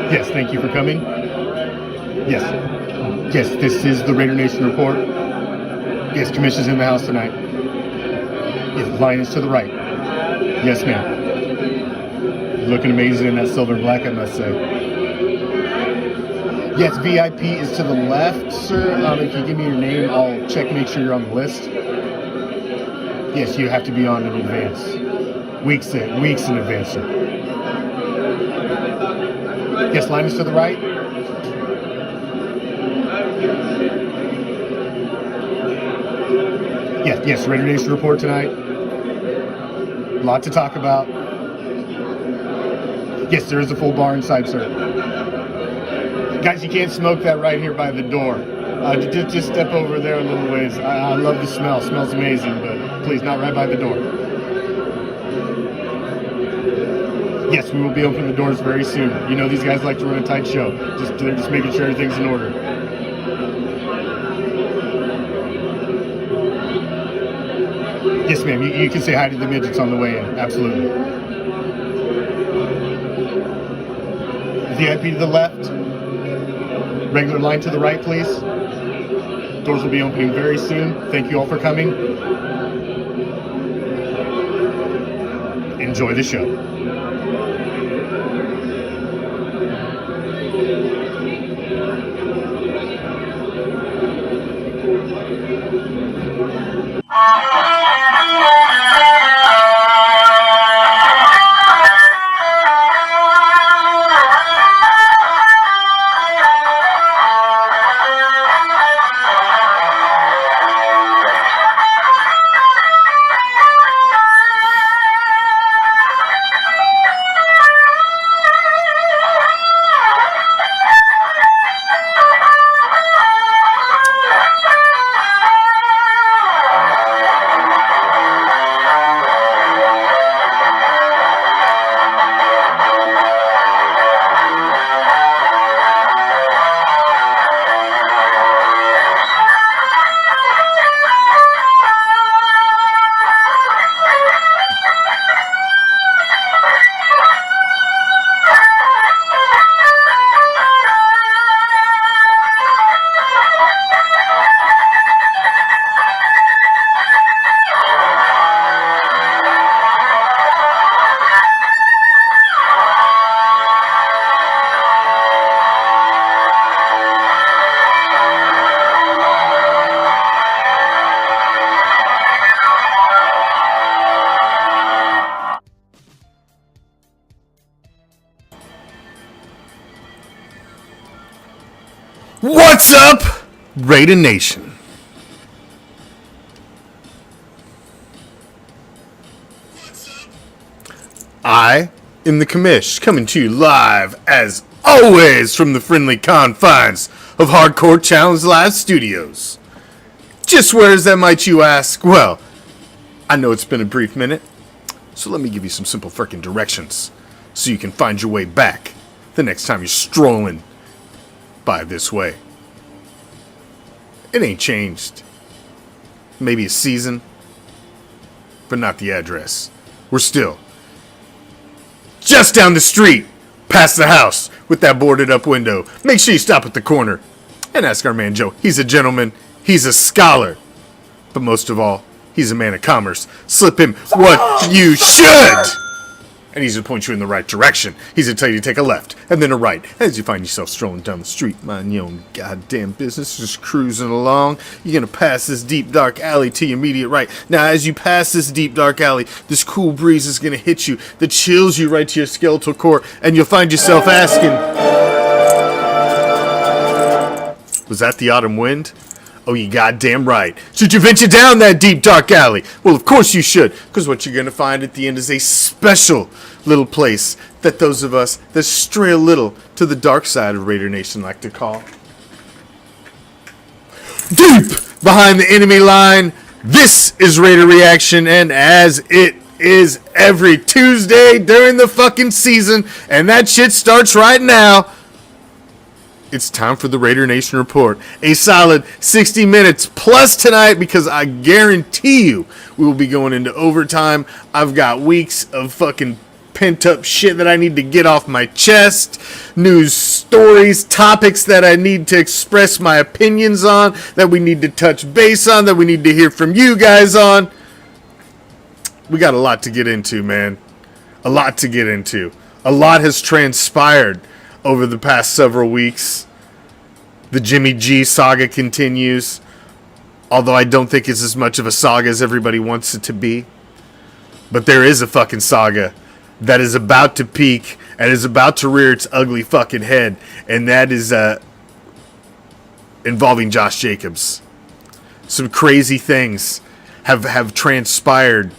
Yes, thank you for coming. Yes. Yes, this is the Raider Nation report. Yes, Commish is in the house tonight. Yes, the line is to the right. Yes, ma'am. Looking amazing in that silver and black, I must say. Yes, VIP is to the left, sir. If you give me your name, I'll check, make sure you're on the list. Yes, you have to be on in advance. Weeks in advance, sir. Yes, line is to the right. Yes, Raider Nation report tonight. A lot to talk about. Yes, there is a full bar inside, sir. Guys, you can't smoke that right here by the door. Just step over there a little ways. I love the smell. Smells amazing, but please, not right by the door. Yes, we will be opening the doors very soon. You know these guys like to run a tight show. They're just making sure everything's in order. Yes, ma'am. You can say hi to the midgets on the way in. Absolutely. VIP to the left. Regular line to the right, please. Doors will be opening very soon. Thank you all for coming. Enjoy the show. What's up, Raider Nation? I am the Commish, coming to you live, as always, from the friendly confines of Hardcore Challenge Live Studios. Just where is that, might you ask? Well, I know it's been a brief minute, so let me give you some simple frickin' directions so you can find your way back the next time you're strolling by this way. It ain't changed. Maybe a season, but not the address. We're still just down the street, past the house, with that boarded up window. Make sure you stop at the corner and ask our man Joe. He's a gentleman, he's a scholar, but most of all, he's a man of commerce. Slip him what you should! And he's going to point you in the right direction. He's going to tell you to take a left and then a right. As you find yourself strolling down the street, minding your own goddamn business, just cruising along, you're going to pass this deep, dark alley to your immediate right. Now, as you pass this deep, dark alley, this cool breeze is going to hit you that chills you right to your skeletal core, and you'll find yourself asking, was that the autumn wind? Oh, you goddamn right. Should you venture down that deep, dark alley? Well, of course you should, because what you're going to find at the end is a special little place that those of us that stray a little to the dark side of Raider Nation like to call deep behind the enemy line. This is Raider Reaction, and as it is every Tuesday during the fucking season, and that shit starts right now. It's time for the Raider Nation Report. A solid 60 minutes plus tonight, because I guarantee you we will be going into overtime. I've got weeks of fucking pent up shit that I need to get off my chest. News stories, topics that I need to express my opinions on, that we need to touch base on, that we need to hear from you guys on. We got a lot to get into, man. A lot to get into. A lot has transpired over the past several weeks. The Jimmy G saga continues, although I don't think it's as much of a saga as everybody wants it to be. But there is a fucking saga that is about to peak and is about to rear its ugly fucking head, and that is involving Josh Jacobs. Some crazy things have transpired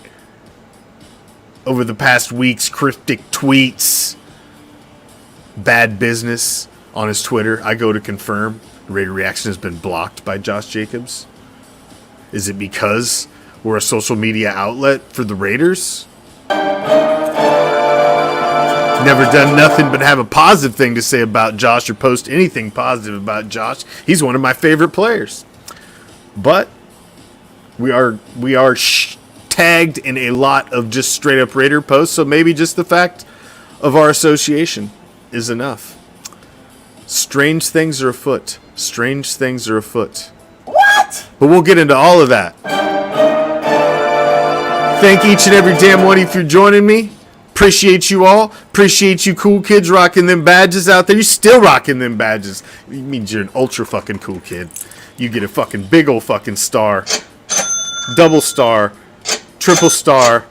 over the past weeks. Cryptic tweets, bad business on his Twitter. I go to confirm Raider Reaction has been blocked by Josh Jacobs. Is it because we're a social media outlet for the Raiders? Never done nothing but have a positive thing to say about Josh or post anything positive about Josh. He's one of my favorite players. But we are tagged in a lot of just straight up Raider posts, so maybe just the fact of our association is enough. Strange things are afoot. Strange things are afoot. What? But we'll get into all of that. Thank each and every damn one of you for joining me. Appreciate you all. Appreciate you cool kids rocking them badges out there. You're still rocking them badges. It means you're an ultra fucking cool kid. You get a fucking big old fucking star. Double star. Triple star.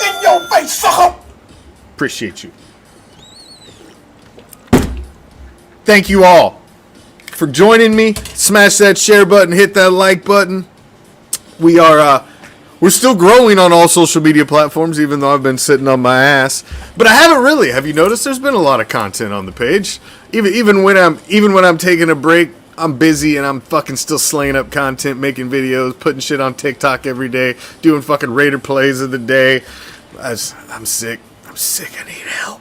In your face, sucker! Appreciate you. Thank you all for joining me. Smash that share button. Hit that like button. We're still growing on all social media platforms, even though I've been sitting on my ass. But I haven't really. Have you noticed? There's been a lot of content on the page. Even when I'm taking a break, I'm busy and I'm fucking still slaying up content, making videos, putting shit on TikTok every day, doing fucking Raider plays of the day. I'm sick. I'm sick. I need help.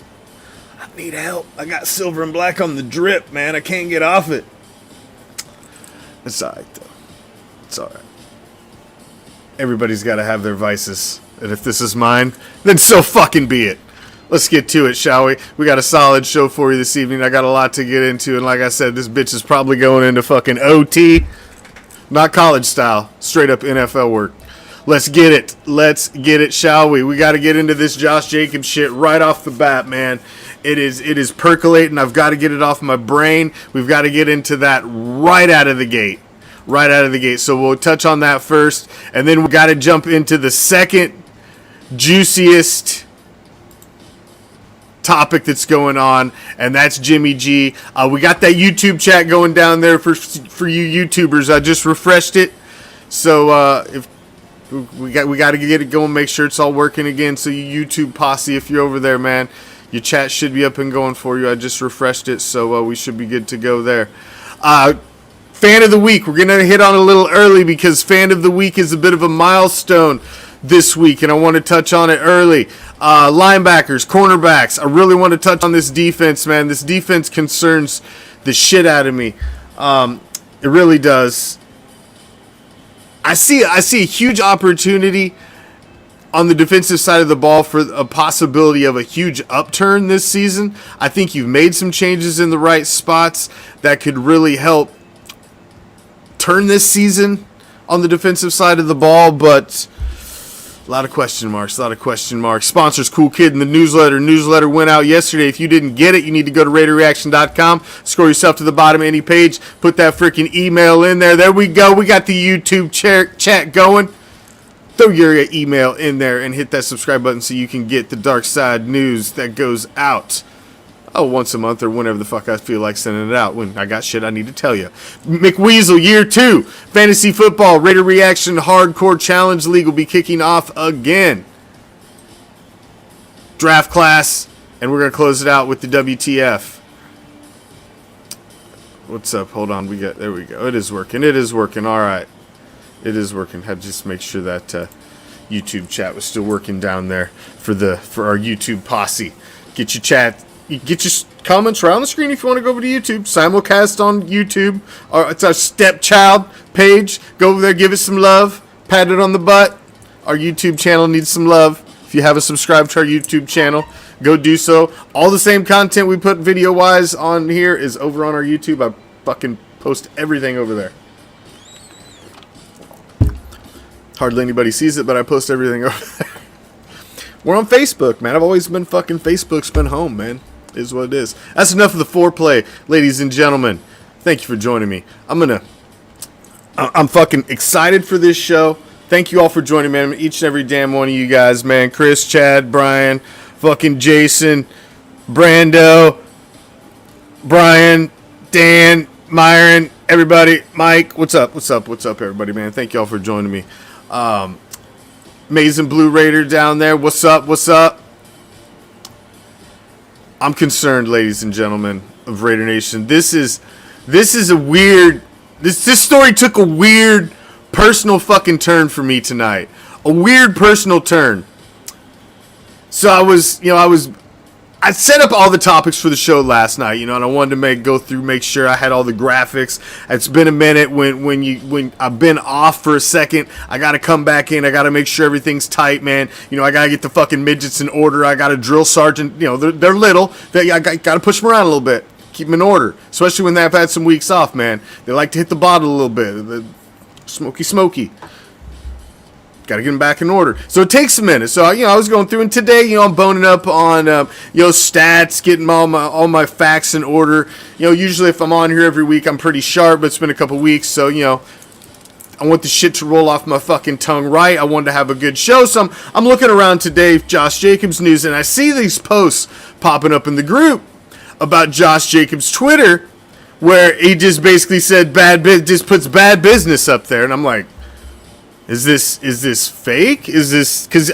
Need help. I got silver and black on the drip, man. I can't get off it. It's alright, though. It's alright. Everybody's got to have their vices. And if this is mine, then so fucking be it. Let's get to it, shall we? We got a solid show for you this evening. I got a lot to get into. And like I said, this bitch is probably going into fucking OT. Not college style. Straight up NFL work. Let's get it. Let's get it, shall we? We got to get into this Josh Jacobs shit right off the bat, man. It is percolating. I've got to get it off my brain. We've got to get into that right out of the gate. Right out of the gate. So we'll touch on that first. And then we got to jump into the second juiciest topic that's going on. And that's Jimmy G. We got that YouTube chat going down there for you YouTubers. I just refreshed it. So if we got to get it going, make sure it's all working again. So you YouTube posse, if you're over there, man, your chat should be up and going for you. I just refreshed it, so we should be good to go there. Fan of the week. We're going to hit on it a little early because fan of the week is a bit of a milestone this week, and I want to touch on it early. Linebackers, cornerbacks. I really want to touch on this defense, man. This defense concerns the shit out of me. It really does. I see a huge opportunity on the defensive side of the ball for a possibility of a huge upturn this season. I think you've made some changes in the right spots that could really help turn this season on the defensive side of the ball, but a lot of question marks. Sponsors, Cool Kid, and the newsletter went out yesterday. If you didn't get it, you need to go to RaiderReaction.com, scroll yourself to the bottom of any page, put that freaking email in there. There we go. We got the YouTube chat going. Throw your email in there and hit that subscribe button so you can get the Dark Side news that goes out once a month or whenever the fuck I feel like sending it out when I got shit I need to tell you. McWeasel Year 2 Fantasy Football Raider Reaction Hardcore Challenge League will be kicking off again. Draft class, and we're going to close it out with the WTF. What's up? Hold on. There we go. It is working. All right. It is working. Had to just make sure that YouTube chat was still working down there for our YouTube posse. Get your chat, get your comments right on the screen if you want to go over to YouTube. Simulcast on YouTube. It's our stepchild page. Go over there, give it some love, pat it on the butt. Our YouTube channel needs some love. If you haven't subscribed to our YouTube channel, go do so. All the same content we put video-wise on here is over on our YouTube. I fucking post everything over there. Hardly anybody sees it, but I post everything over there. We're on Facebook, man. I've always been fucking Facebook's been home, man. It is what it is. That's enough of the foreplay, ladies and gentlemen. Thank you for joining me. I'm fucking excited for this show. Thank you all for joining me, man. Each and every damn one of you guys, man. Chris, Chad, Brian, fucking Jason, Brando, Brian, Dan, Myron, everybody. Mike, what's up? What's up? What's up, everybody, man? Thank you all for joining me. Amazing Blue Raider down there. What's up? What's up? I'm concerned, ladies and gentlemen of Raider Nation. This is a weird. This story took a weird personal fucking turn for me tonight. A weird personal turn. So I set up all the topics for the show last night, and I wanted to make sure I had all the graphics. It's been a minute when I've been off for a second. I got to come back in. I got to make sure everything's tight, man. I got to get the fucking midgets in order. I got a drill sergeant. They're little. I got to push them around a little bit. Keep them in order, especially when they've had some weeks off, man. They like to hit the bottle a little bit. The smoky. Got to get them back in order. So it takes a minute. So, I was going through, and today, I'm boning up on, stats, getting all my facts in order. Usually if I'm on here every week, I'm pretty sharp, but it's been a couple weeks, so, I want the shit to roll off my fucking tongue right. I wanted to have a good show, so I'm looking around today, Josh Jacobs news, and I see these posts popping up in the group about Josh Jacobs' Twitter, where he just basically said just puts bad business up there, and I'm like, Is this fake? Is this... Because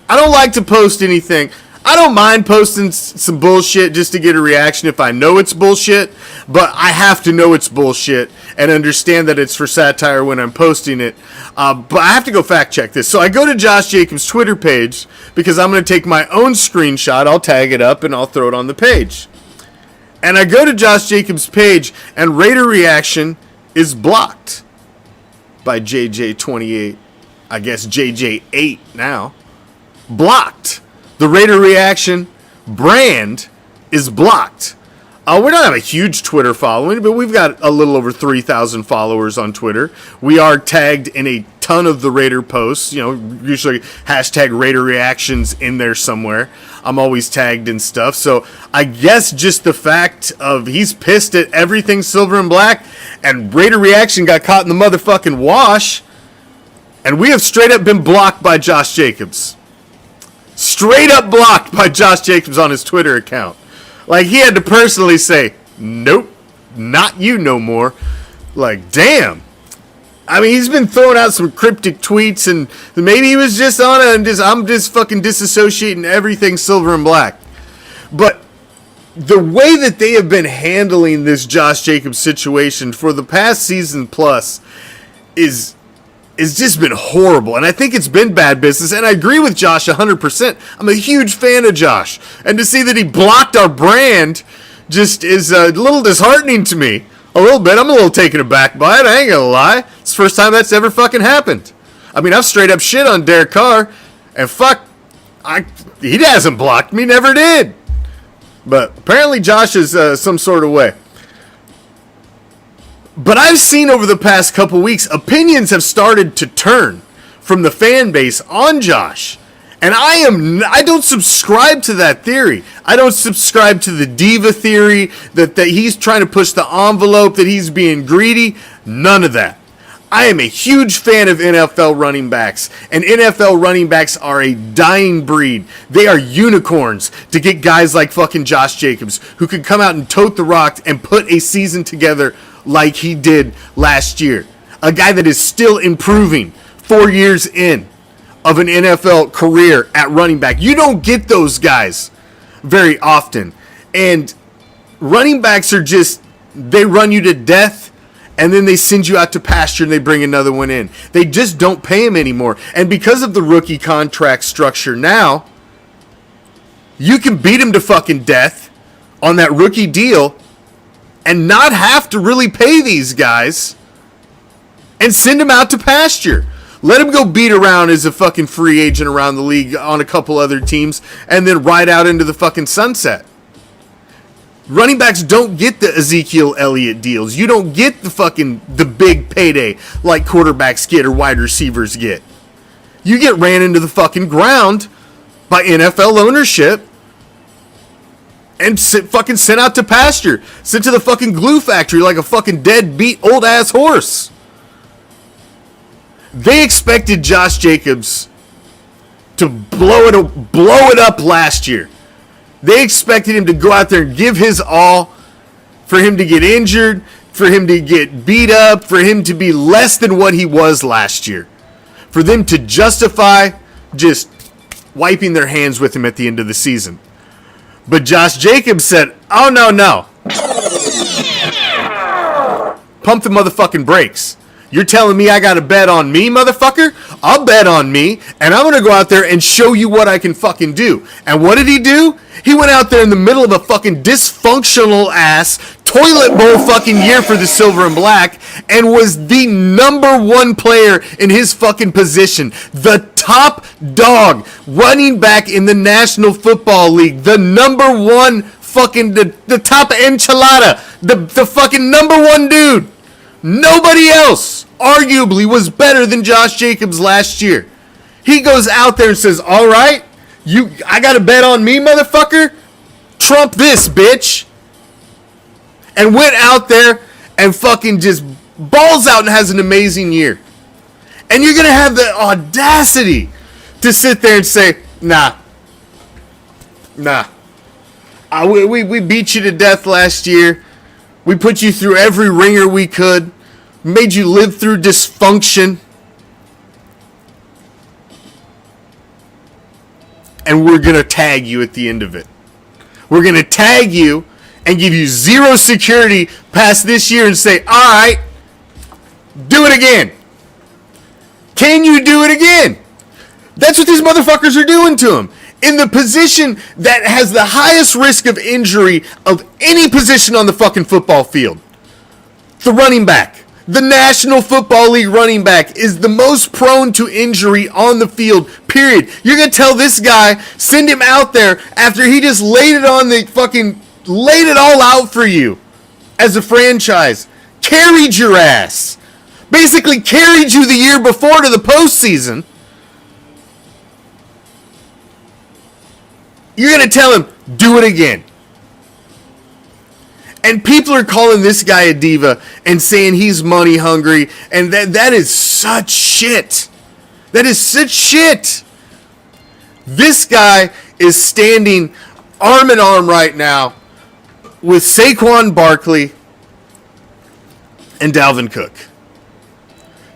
I don't like to post anything. I don't mind posting some bullshit just to get a reaction if I know it's bullshit, but I have to know it's bullshit and understand that it's for satire when I'm posting it. But I have to go fact check this. So I go to Josh Jacobs' Twitter page because I'm going to take my own screenshot. I'll tag it up and I'll throw it on the page. And I go to Josh Jacobs' page and Raider Reaction is blocked by JJ28, I guess JJ8 now, blocked. The Raider Reaction brand is blocked. We don't have a huge Twitter following, but we've got a little over 3,000 followers on Twitter. We are tagged in a ton of the Raider posts, usually hashtag Raider Reactions in there somewhere. I'm always tagged and stuff. So I guess just the fact of he's pissed at everything silver and black, and Raider Reaction got caught in the motherfucking wash, and we have straight up been blocked by Josh Jacobs. Straight up blocked by Josh Jacobs on his Twitter account. Like, he had to personally say, nope, not you no more. Like, damn. I mean, he's been throwing out some cryptic tweets, and maybe he was just on it, and I'm just fucking disassociating everything silver and black. But the way that they have been handling this Josh Jacobs situation for the past season plus is just been horrible. And I think it's been bad business. And I agree with Josh 100%. I'm a huge fan of Josh. And to see that he blocked our brand just is a little disheartening to me. A little bit. I'm a little taken aback by it. I ain't gonna lie. It's the first time that's ever fucking happened. I mean, I've straight up shit on Derek Carr. And he hasn't blocked me. Never did. But apparently Josh is some sort of way. But I've seen over the past couple weeks, opinions have started to turn from the fan base on Josh. And I don't subscribe to that theory. I don't subscribe to the diva theory that he's trying to push the envelope, that he's being greedy. None of that. I am a huge fan of NFL running backs, and NFL running backs are a dying breed. They are unicorns to get guys like fucking Josh Jacobs, who could come out and tote the rock and put a season together like he did last year. A guy that is still improving 4 years in of an NFL career at running back. You don't get those guys very often. And running backs are just, they run you to death, and then they send you out to pasture and they bring another one in. They just don't pay him anymore. And because of the rookie contract structure now, you can beat him to fucking death on that rookie deal and not have to really pay these guys and send him out to pasture. Let him go beat around as a fucking free agent around the league on a couple other teams and then ride out into the fucking sunset. Running backs don't get the Ezekiel Elliott deals. You don't get the big payday like quarterbacks get or wide receivers get. You get ran into the fucking ground by NFL ownership and fucking sent out to pasture. Sent to the fucking glue factory like a fucking dead beat old ass horse. They expected Josh Jacobs to blow it up last year. They expected him to go out there and give his all, for him to get injured, for him to get beat up, for him to be less than what he was last year. For them to justify just wiping their hands with him at the end of the season. But Josh Jacobs said, oh, no. Pump the motherfucking brakes. You're telling me I got to bet on me, motherfucker? I'll bet on me, and I'm going to go out there and show you what I can fucking do. And what did he do? He went out there in the middle of a fucking dysfunctional ass toilet bowl fucking year for the Silver and Black and was the number one player in his fucking position. The top dog running back in the National Football League. The number one fucking, the top enchilada. The fucking number one dude. Nobody else, arguably, was better than Josh Jacobs last year. He goes out there and says, all right, I got to bet on me, motherfucker. Trump this, bitch. And went out there and fucking just balls out and has an amazing year. And you're going to have the audacity to sit there and say, nah. We beat you to death last year. We put you through every ringer we could. Made you live through dysfunction. And we're going to tag you at the end of it. We're going to tag you and give you zero security past this year and say, all right, do it again. Can you do it again? That's what these motherfuckers are doing to him. In the position that has the highest risk of injury of any position on the fucking football field. The running back. The National Football League running back is the most prone to injury on the field, period. You're going to tell this guy, send him out there after he just laid it all out for you as a franchise. Carried your ass. Basically carried you the year before to the postseason. You're going to tell him, do it again. And people are calling this guy a diva and saying he's money hungry. And that is such shit. That is such shit. This guy is standing arm in arm right now with Saquon Barkley and Dalvin Cook.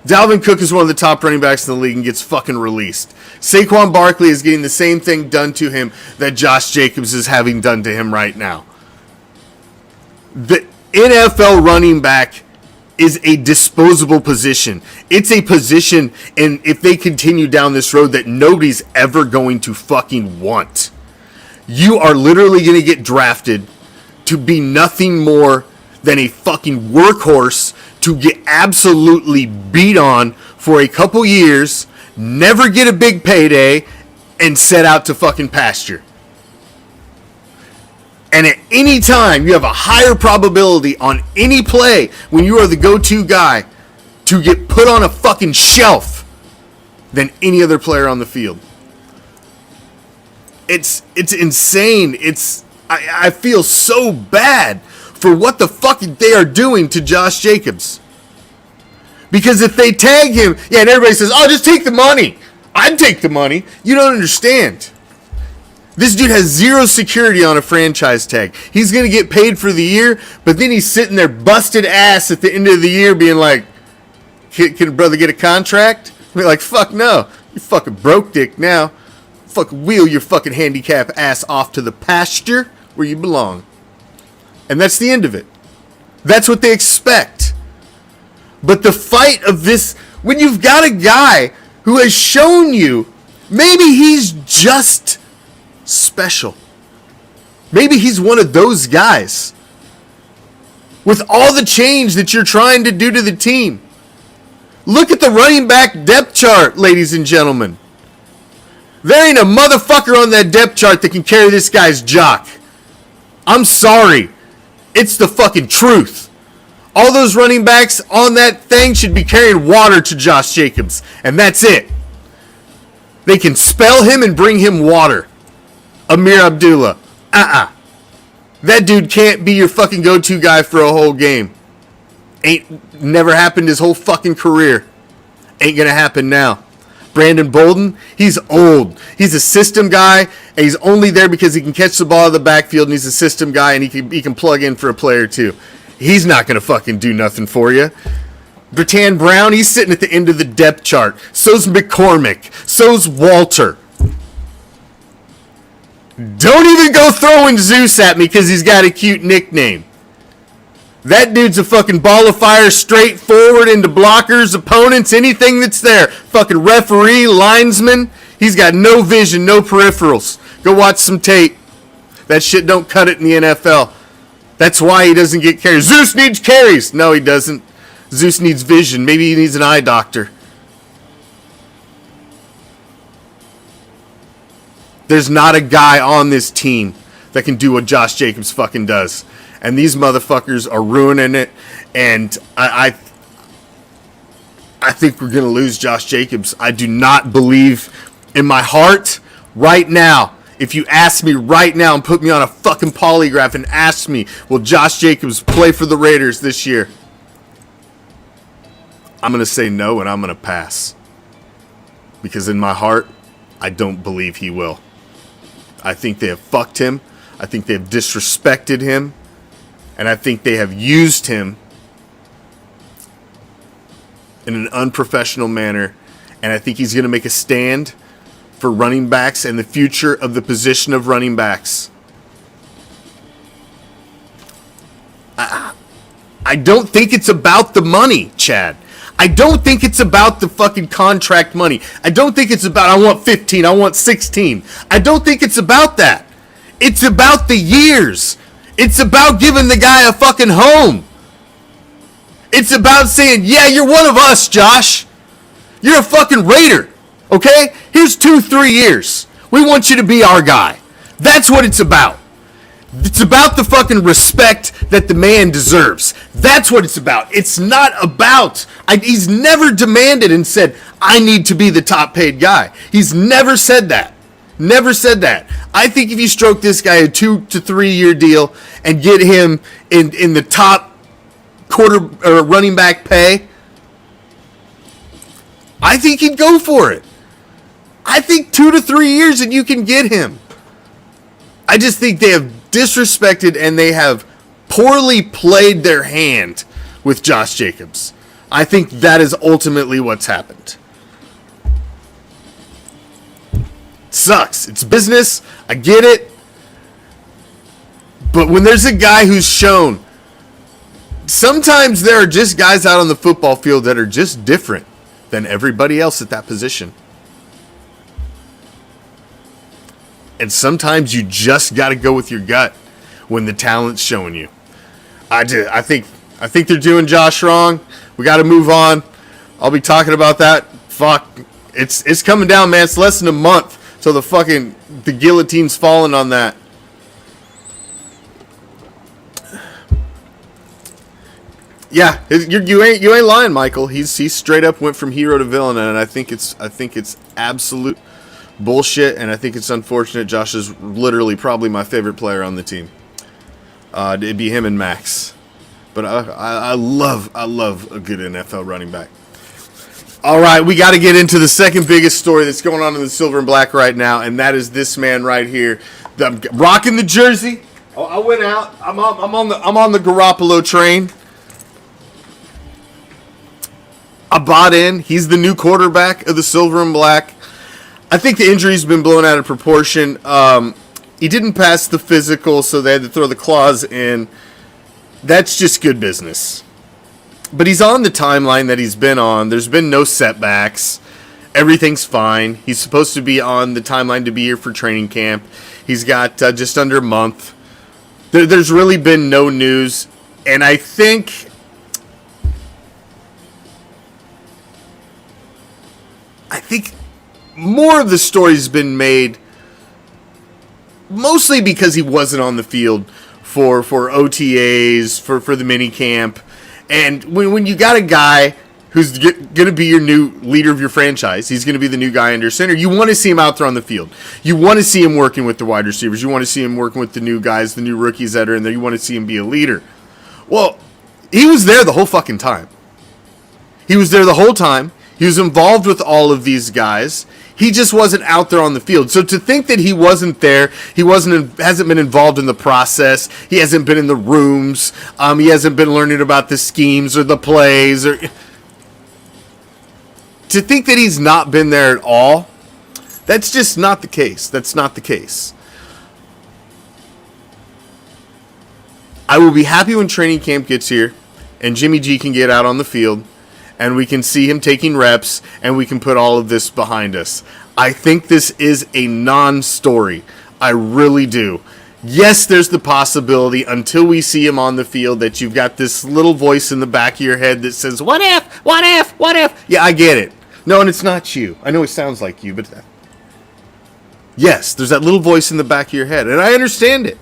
Dalvin Cook is one of the top running backs in the league and gets fucking released. Saquon Barkley is getting the same thing done to him that Josh Jacobs is having done to him right now. The NFL running back is a disposable position. It's a position, and if they continue down this road, that nobody's ever going to fucking want. You are literally going to get drafted to be nothing more than a fucking workhorse to get absolutely beat on for a couple years, never get a big payday, and set out to fucking pasture. And at any time, you have a higher probability on any play when you are the go-to guy to get put on a fucking shelf than any other player on the field. It's insane. I feel so bad for what the fuck they are doing to Josh Jacobs. Because if they tag him, and everybody says, oh, just take the money. I'd take the money. You don't understand. This dude has zero security on a franchise tag. He's going to get paid for the year, but then he's sitting there busted ass at the end of the year being like, can a brother get a contract? We're like, fuck no. You fucking broke dick now. Fucking wheel your fucking handicap ass off to the pasture where you belong. And that's the end of it. That's what they expect. But the fight of this, when you've got a guy who has shown you, maybe he's just special. Maybe he's one of those guys. With all the change that you're trying to do to the team. Look at the running back depth chart, ladies and gentlemen. There ain't a motherfucker on that depth chart that can carry this guy's jock. I'm sorry. It's the fucking truth. All those running backs on that thing should be carrying water to Josh Jacobs. And that's it. They can spell him and bring him water. Amir Abdullah. That dude can't be your fucking go-to guy for a whole game. Ain't never happened his whole fucking career. Ain't gonna happen now. Brandon Bolden, he's old. He's a system guy, and he's only there because he can catch the ball out of the backfield, and he's a system guy, and he can plug in for a play or two. He's not gonna fucking do nothing for you. Bertan Brown, he's sitting at the end of the depth chart. So's McCormick. So's Walter. Don't even go throwing Zeus at me because he's got a cute nickname. That dude's a fucking ball of fire straight forward into blockers, opponents, anything that's there. Fucking referee, linesman. He's got no vision, no peripherals. Go watch some tape. That shit don't cut it in the NFL. That's why he doesn't get carries. Zeus needs carries. No, he doesn't. Zeus needs vision. Maybe he needs an eye doctor. There's not a guy on this team that can do what Josh Jacobs fucking does. And these motherfuckers are ruining it. And I think we're going to lose Josh Jacobs. I do not believe in my heart right now. If you ask me right now and put me on a fucking polygraph and ask me, will Josh Jacobs play for the Raiders this year? I'm going to say no and I'm going to pass. Because in my heart, I don't believe he will. I think they have fucked him. I think they have disrespected him. And I think they have used him in an unprofessional manner. And I think he's going to make a stand for running backs and the future of the position of running backs. I don't think it's about the money, Chad. I don't think it's about the fucking contract money. I don't think it's about, I want 15, I want 16. I don't think it's about that. It's about the years. It's about giving the guy a fucking home. It's about saying, yeah, you're one of us, Josh. You're a fucking Raider, okay? Here's 2-3 years. We want you to be our guy. That's what it's about. It's about the fucking respect that the man deserves. That's what it's about. It's not about... he's never demanded and said, I need to be the top paid guy. He's never said that. Never said that. I think if you stroke this guy a 2 to 3 year deal and get him in the top quarter or running back pay, I think he'd go for it. I think 2 to 3 years and you can get him. I just think they have disrespected and they have poorly played their hand with Josh Jacobs. I think that is ultimately what's happened. Sucks. It's business. I get it. But when there's a guy who's shown, sometimes there are just guys out on the football field that are just different than everybody else at that position. And sometimes you just got to go with your gut when the talent's showing you. I think they're doing Josh wrong. We got to move on. I'll be talking about that. Fuck. It's coming down, man. It's less than a month till the guillotine's falling on that. Yeah, you ain't lying, Michael. He's straight up went from hero to villain, and I think it's absolute bullshit, and I think it's unfortunate. Josh is literally probably my favorite player on the team. It'd be him and Max, but I love a good NFL running back. All right, we got to get into the second biggest story that's going on in the silver and black right now, and that is this man right here. I'm rocking the jersey. I went out. I'm on the Garoppolo train. I bought in. He's the new quarterback of the silver and black. I think the injury's been blown out of proportion. He didn't pass the physical, so they had to throw the claws in. That's just good business. But he's on the timeline that he's been on. There's been no setbacks. Everything's fine. He's supposed to be on the timeline to be here for training camp. He's got just under a month. There's really been no news. And I think more of the story's been made mostly because he wasn't on the field for OTAs, for the mini camp. And when you got a guy who's going to be your new leader of your franchise, he's going to be the new guy under center, you want to see him out there on the field. You want to see him working with the wide receivers. You want to see him working with the new guys, the new rookies that are in there. You want to see him be a leader. Well, he was there the whole fucking time. He was there the whole time. He was involved with all of these guys. He just wasn't out there on the field. So to think that he wasn't there, hasn't been involved in the process, he hasn't been in the rooms, he hasn't been learning about the schemes or the plays, or to think that he's not been there at all, that's just not the case. That's not the case. I will be happy when training camp gets here and Jimmy G can get out on the field and we can see him taking reps, and we can put all of this behind us. I think this is a non-story. I really do. Yes, there's the possibility, until we see him on the field, that you've got this little voice in the back of your head that says, what if, what if, what if? Yeah, I get it. No, and it's not you. I know it sounds like you, but yes, there's that little voice in the back of your head, and I understand it.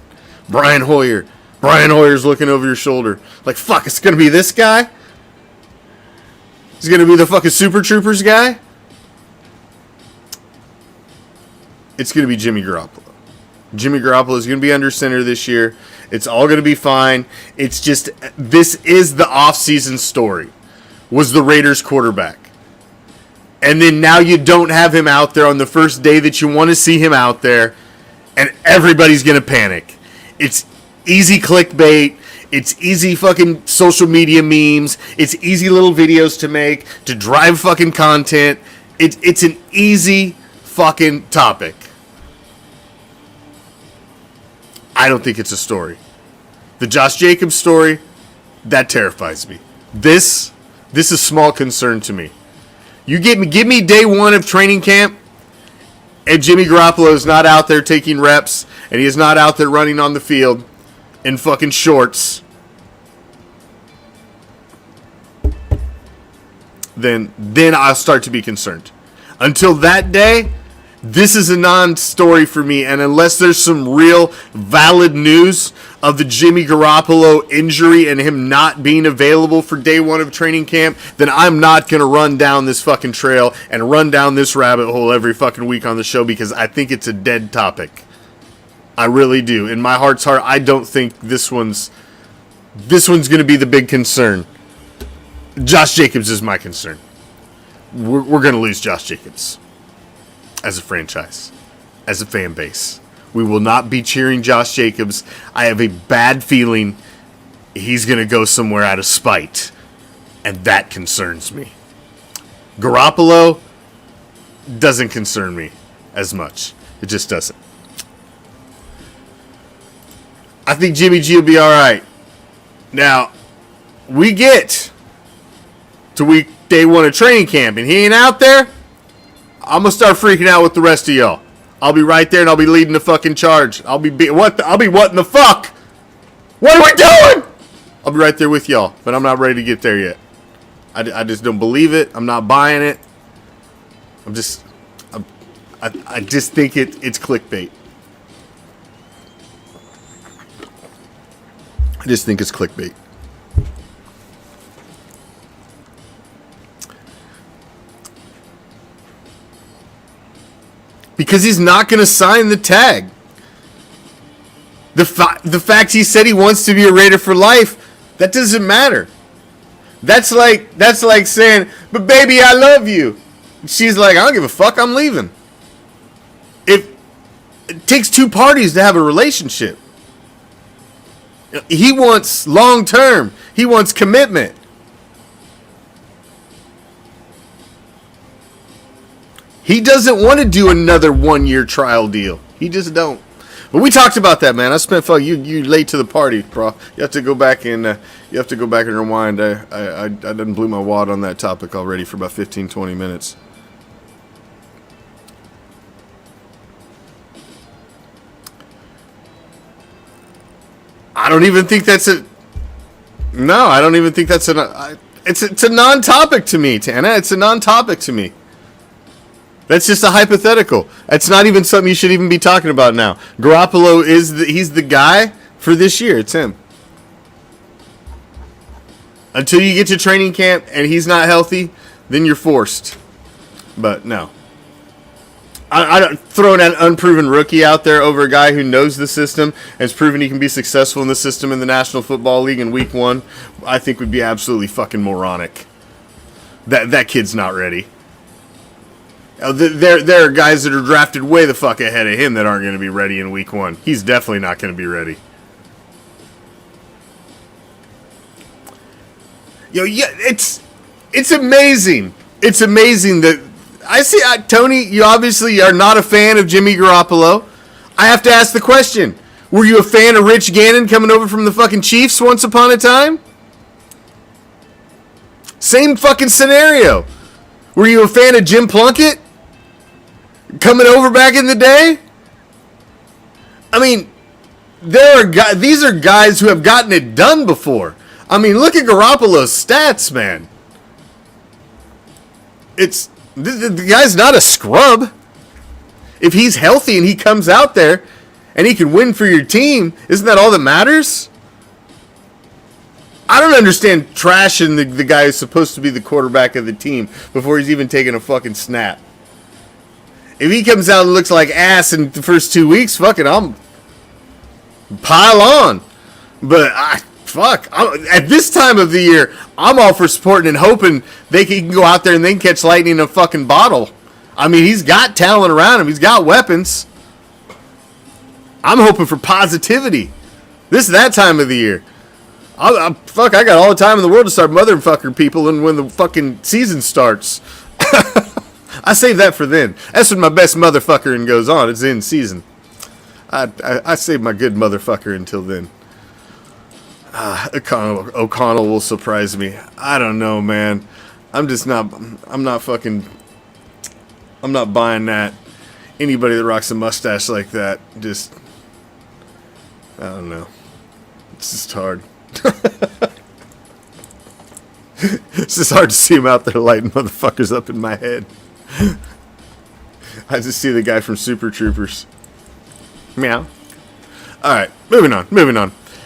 Brian Hoyer's looking over your shoulder. Like, fuck, it's going to be this guy? He's going to be the fucking Super Troopers guy? It's going to be Jimmy Garoppolo. Jimmy Garoppolo is going to be under center this year. It's all going to be fine. It's just, this is the offseason story, was the Raiders quarterback. And then now you don't have him out there on the first day that you want to see him out there, and everybody's going to panic. It's easy clickbait. It's easy fucking social media memes. It's easy little videos to make, to drive fucking content. It's an easy fucking topic. I don't think it's a story. The Josh Jacobs story, that terrifies me. This is small concern to me. You give me day one of training camp, and Jimmy Garoppolo is not out there taking reps, and he is not out there running on the field in fucking shorts, then I'll start to be concerned. Until that day, this is a non-story for me, and unless there's some real valid news of the Jimmy Garoppolo injury and him not being available for day one of training camp, then I'm not going to run down this fucking trail and run down this rabbit hole every fucking week on the show, because I think it's a dead topic. I really do. In my heart's heart, I don't think this one's going to be the big concern. Josh Jacobs is my concern. We're going to lose Josh Jacobs as a franchise, as a fan base. We will not be cheering Josh Jacobs. I have a bad feeling he's going to go somewhere out of spite, and that concerns me. Garoppolo doesn't concern me as much. It just doesn't. I think Jimmy G will be all right. Now, we get to week day one of training camp, and he ain't out there, I'm going to start freaking out with the rest of y'all. I'll be right there, and I'll be leading the fucking charge. I'll be what in the fuck? What are we doing? I'll be right there with y'all, but I'm not ready to get there yet. I just don't believe it. I'm not buying it. I just think it's clickbait. I just think it's clickbait. Because he's not going to sign the tag. The fact he said he wants to be a Raider for life, that doesn't matter. That's like saying, but baby, I love you. She's like, I don't give a fuck, I'm leaving. It takes two parties to have a relationship. He wants long term. He wants commitment. He doesn't want to do another 1-year trial deal. He just don't. But we talked about that, man. I spent you late to the party, bro. You have to go back and rewind. I done blew my wad on that topic already for about 15-20 minutes. I don't even think that's a. No, I don't even think that's it's a non-topic to me, Tana. It's a non-topic to me. That's just a hypothetical. That's not even something you should even be talking about now. Garoppolo he's the guy for this year. It's him. Until you get to training camp and he's not healthy, then you're forced. But no. I don't throwing an unproven rookie out there over a guy who knows the system and has proven he can be successful in the system in the National Football League in week 1, I think would be absolutely fucking moronic. That kid's not ready. There are guys that are drafted way the fuck ahead of him that aren't going to be ready in week 1. He's definitely not going to be ready. Yeah, it's amazing. It's amazing that I see, Tony, you obviously are not a fan of Jimmy Garoppolo. I have to ask the question. Were you a fan of Rich Gannon coming over from the fucking Chiefs once upon a time? Same fucking scenario. Were you a fan of Jim Plunkett coming over back in the day? I mean, these are guys who have gotten it done before. I mean, look at Garoppolo's stats, man. The guy's not a scrub. If he's healthy and he comes out there and he can win for your team, isn't that all that matters? I don't understand trashing the guy who's supposed to be the quarterback of the team before he's even taken a fucking snap. If he comes out and looks like ass in the first 2 weeks, fucking, I'm pile on. But at this time of the year, I'm all for supporting and hoping he can go out there and they can catch lightning in a fucking bottle. I mean, he's got talent around him. He's got weapons. I'm hoping for positivity. This is that time of the year. I got all the time in the world to start motherfucking people and when the fucking season starts. I save that for then. That's when my best motherfuckering goes on. It's in season. I save my good motherfucker until then. O'Connell will surprise me. I don't know, man. I'm not buying that. Anybody that rocks a mustache like that, just, I don't know. It's just hard. It's just hard to see him out there lighting motherfuckers up in my head. I just see the guy from Super Troopers. Meow. Alright, moving on.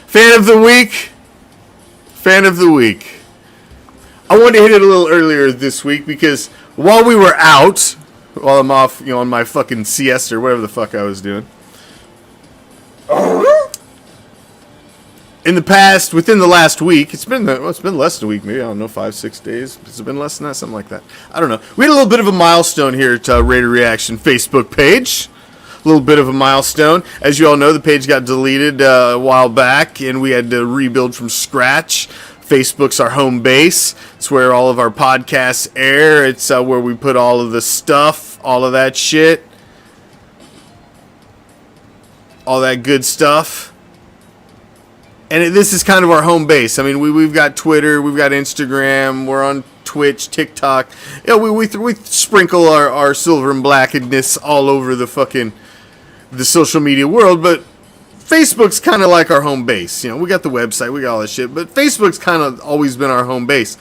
Fan of the week. I wanted to hit it a little earlier this week because while we were out, while I'm off, on my fucking siesta or whatever the fuck I was doing. In the past, within the last week, it's been less than a week, maybe, I don't know, 5-6 days. Has it been less than that? Something like that. I don't know. We had a little bit of a milestone here at Raider Reaction Facebook page. A little bit of a milestone. As you all know, the page got deleted a while back, and we had to rebuild from scratch. Facebook's our home base. It's where all of our podcasts air. It's where we put all of the stuff, all of that shit. All that good stuff. And this is kind of our home base. I mean, we've got Twitter, we've got Instagram, we're on Twitch, TikTok. We sprinkle our silver and blackedness all over the social media world, but Facebook's kind of like our home base. We got the website, we got all that shit, but Facebook's kind of always been our home base.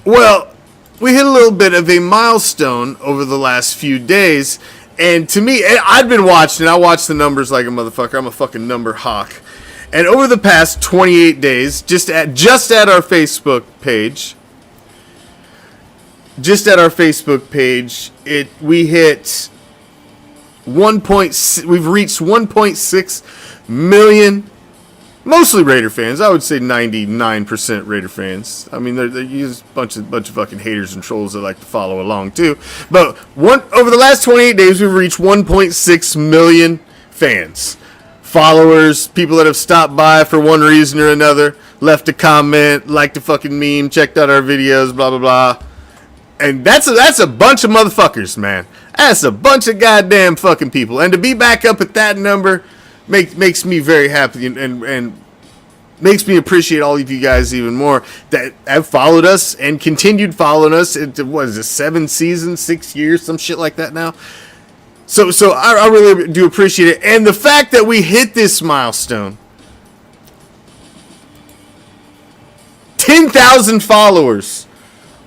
Well, we hit a little bit of a milestone over the last few days, and to me, I'd been watching, I watch the numbers like a motherfucker. I'm a fucking number hawk. And over the past 28 days, just at our Facebook page, we hit we've reached 1.6 million, mostly Raider fans. I would say 99% Raider fans. I mean, there's a bunch of fucking haters and trolls that like to follow along too. But over the last 28 days, we've reached 1.6 million fans. Followers, people that have stopped by for one reason or another, left a comment, liked a fucking meme, checked out our videos, blah, blah, blah. And that's a bunch of motherfuckers, man. That's a bunch of goddamn fucking people. And to be back up at that number makes me very happy and makes me appreciate all of you guys even more that have followed us and continued following us. What is it, 7 seasons, 6 years, some shit like that now. So I really do appreciate it. And the fact that we hit this milestone, 10,000 followers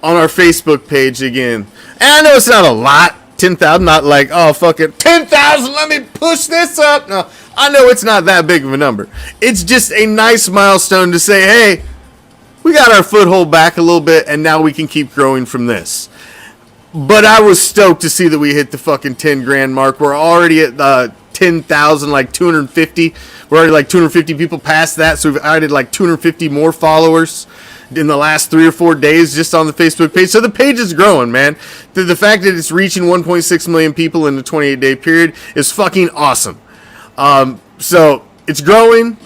on our Facebook page again. And I know it's not a lot, 10,000, not like, oh, fuck it, 10,000, let me push this up. No, I know it's not that big of a number. It's just a nice milestone to say, hey, we got our foothold back a little bit, and now we can keep growing from this. But I was stoked to see that we hit the fucking 10 grand mark. We're already at 10,000, like 250. We're already like 250 people past that, so we've added like 250 more followers in the last 3 or 4 days just on the Facebook page. So the page is growing, man. The fact that it's reaching 1.6 million people in the 28-day period is fucking awesome. So it's growing.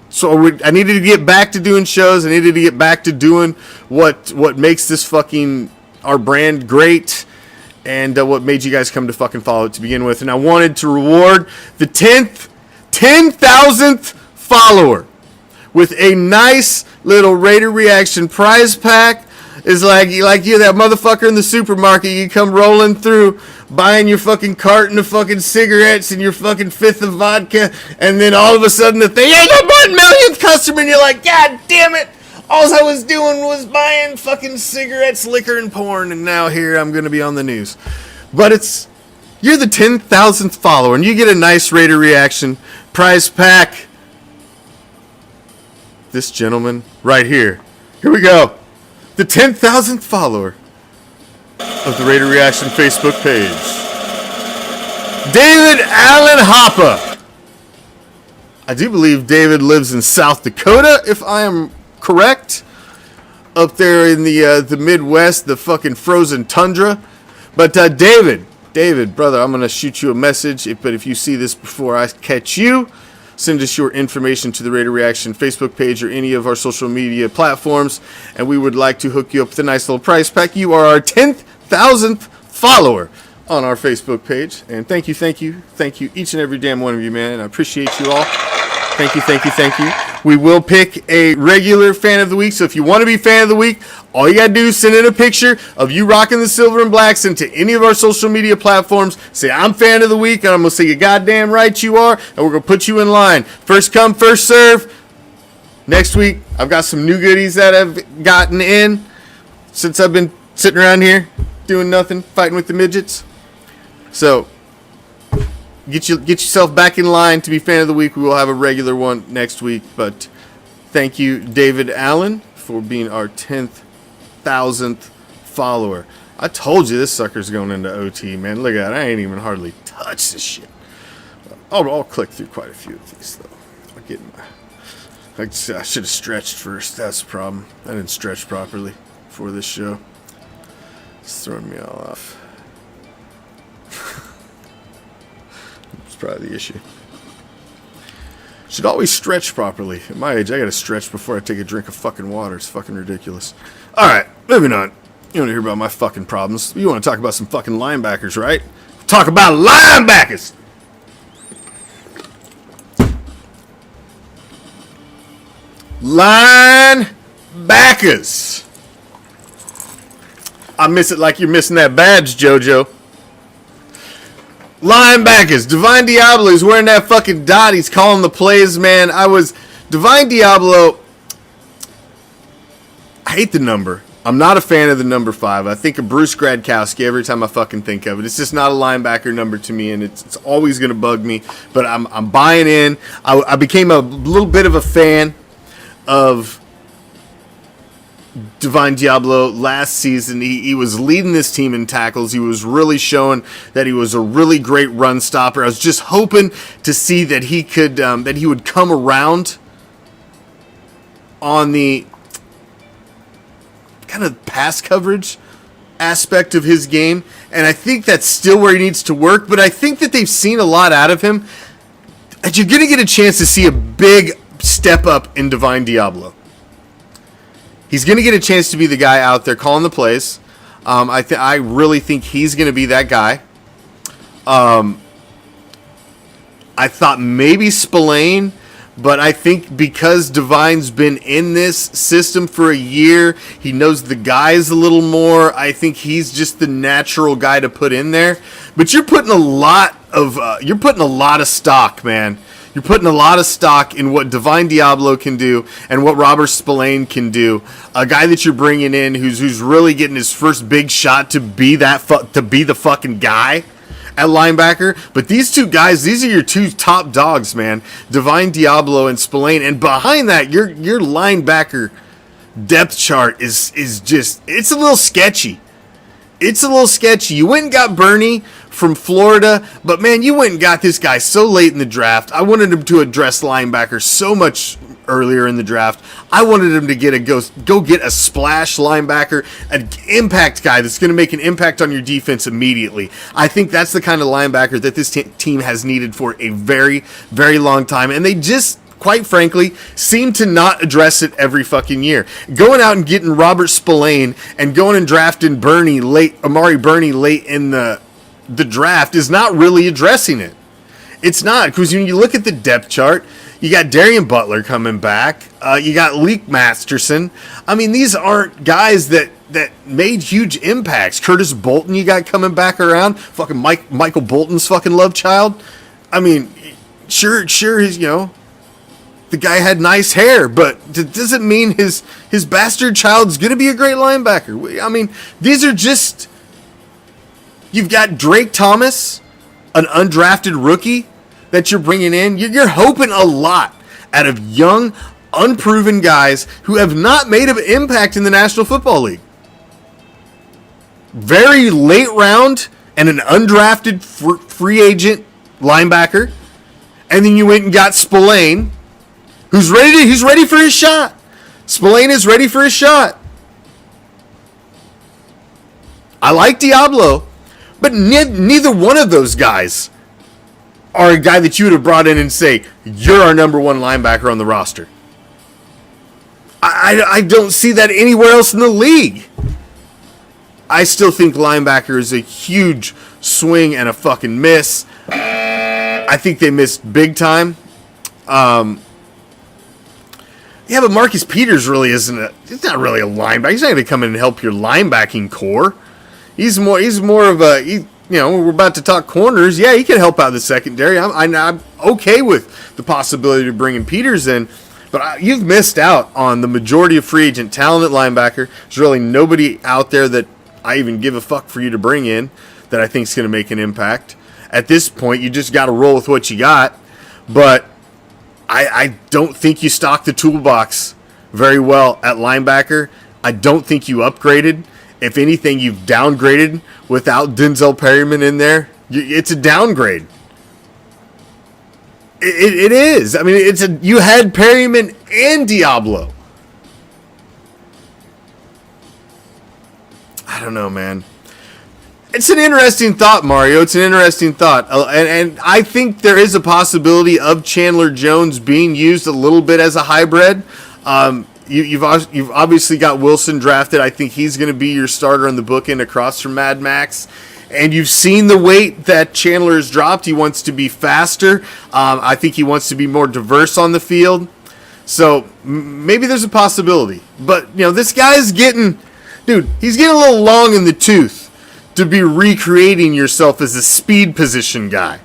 So I needed to get back to doing shows. I needed to get back to doing what makes this fucking our brand great, and what made you guys come to fucking follow it to begin with. And I wanted to reward the 10,000th follower with a nice little Raider Reaction prize pack. Is like you're that motherfucker in the supermarket. You come rolling through, buying your fucking carton of fucking cigarettes and your fucking fifth of vodka, and then all of a sudden the thing, hey, the 1 millionth customer, and you're like, God damn it! All I was doing was buying fucking cigarettes, liquor, and porn, and now here I'm gonna be on the news. But you're the 10,000th follower, and you get a nice Raider Reaction prize pack. This gentleman right here. Here we go. The 10,000th follower of the Raider Reaction Facebook page. David Allen Hoppe. I do believe David lives in South Dakota, if I am correct. Up there in the Midwest, the fucking frozen tundra. But David, brother, I'm going to shoot you a message. But if you see this before I catch you, send us your information to the Raider Reaction Facebook page or any of our social media platforms, and we would like to hook you up with a nice little prize pack. You are our 10,000th follower on our Facebook page, and thank you, each and every damn one of you, man. I appreciate you all. Thank you. We will pick a regular fan of the week, so if you want to be fan of the week, all you got to do is send in a picture of you rocking the silver and blacks into any of our social media platforms. Say, I'm fan of the week, and I'm going to say, you goddamn right you are, and we're going to put you in line. First come, first serve. Next week, I've got some new goodies that I've gotten in since I've been sitting around here doing nothing, fighting with the midgets. So get yourself back in line to be fan of the week. We will have a regular one next week. But thank you, David Allen, for being our 10,000th follower. I told you this sucker's going into OT, man. Look at it. I ain't even hardly touched this shit. I'll click through quite a few of these, though. I should have stretched first. That's the problem. I didn't stretch properly for this show. It's throwing me all off. Probably the issue. Should always stretch properly. At my age, I gotta stretch before I take a drink of fucking water. It's fucking ridiculous. Alright, moving on. You wanna hear about my fucking problems? You wanna talk about some fucking linebackers, right? Talk about linebackers! Linebackers! I miss it like you're missing that badge, JoJo. Linebackers. Divine Diablo is wearing that fucking dot. He's calling the plays, man. Divine Diablo. I hate the number. I'm not a fan of the number 5. I think of Bruce Gradkowski every time I fucking think of it. It's just not a linebacker number to me, and it's always going to bug me. But I'm buying in. I became a little bit of a fan of Divine Diablo last season. He was leading this team in tackles. He was really showing that he was a really great run stopper. I was just hoping to see that he could that he would come around on the kind of pass coverage aspect of his game, and I think that's still where he needs to work. But I think that they've seen a lot out of him, and you're going to get a chance to see a big step up in Divine Diablo. He's going to get a chance to be the guy out there calling the plays. I really think he's going to be that guy. I thought maybe Spillane, but I think because Divine's been in this system for a year, he knows the guys a little more. I think he's just the natural guy to put in there. But you're putting a lot of stock, man. You're putting a lot of stock in what Divine Diablo can do and what Robert Spillane can do. A guy that you're bringing in who's really getting his first big shot to be the fucking guy at linebacker. But these two guys, these are your two top dogs, man. Divine Diablo and Spillane. And behind that, your linebacker depth chart is just, it's a little sketchy. It's a little sketchy. You went and got Bernie from Florida, but man, you went and got this guy so late in the draft. I wanted him to address linebacker so much earlier in the draft. I wanted him to go get a splash linebacker, an impact guy that's going to make an impact on your defense immediately. I think that's the kind of linebacker that this team has needed for a very, very long time, and they just, quite frankly, seem to not address it every fucking year. Going out and getting Robert Spillane and going and drafting Amari Burney late in the draft is not really addressing it. It's not, because when you look at the depth chart, you got Darian Butler coming back. You got Leek Masterson. I mean, these aren't guys that made huge impacts. Curtis Bolton you got coming back around. Fucking Michael Bolton's fucking love child. I mean, sure, he's, the guy had nice hair, but it doesn't mean his bastard child's going to be a great linebacker. I mean, these are just... You've got Drake Thomas, an undrafted rookie that you're bringing in. You're hoping a lot out of young, unproven guys who have not made an impact in the National Football League. Very late round and an undrafted free agent linebacker. And then you went and got Spillane, who's ready for his shot. Spillane is ready for his shot. I like Diablo, but neither one of those guys are a guy that you would have brought in and say, you're our number one linebacker on the roster. I don't see that anywhere else in the league. I still think linebacker is a huge swing and a fucking miss. I think they missed big time. Yeah, but Marcus Peters really he's not really a linebacker. He's not going to come in and help your linebacking core. He's more of a, we're about to talk corners. Yeah, he can help out the secondary. I'm okay with the possibility of bringing Peters in, but you've missed out on the majority of free agent talent at linebacker. There's really nobody out there that I even give a fuck for you to bring in that I think is going to make an impact. At this point, you just got to roll with what you got, but I don't think you stocked the toolbox very well at linebacker. I don't think you upgraded. If anything, you've downgraded without Denzel Perryman in there. It's a downgrade. It is. I mean, you had Perryman and Diablo. I don't know, man. It's an interesting thought, Mario. It's an interesting thought. And I think there is a possibility of Chandler Jones being used a little bit as a hybrid. You've obviously got Wilson drafted. I think he's going to be your starter on the bookend across from Mad Max. And you've seen the weight that Chandler has dropped. He wants to be faster. I think he wants to be more diverse on the field. So maybe there's a possibility. But, this guy's he's getting a little long in the tooth to be recreating yourself as a speed position guy.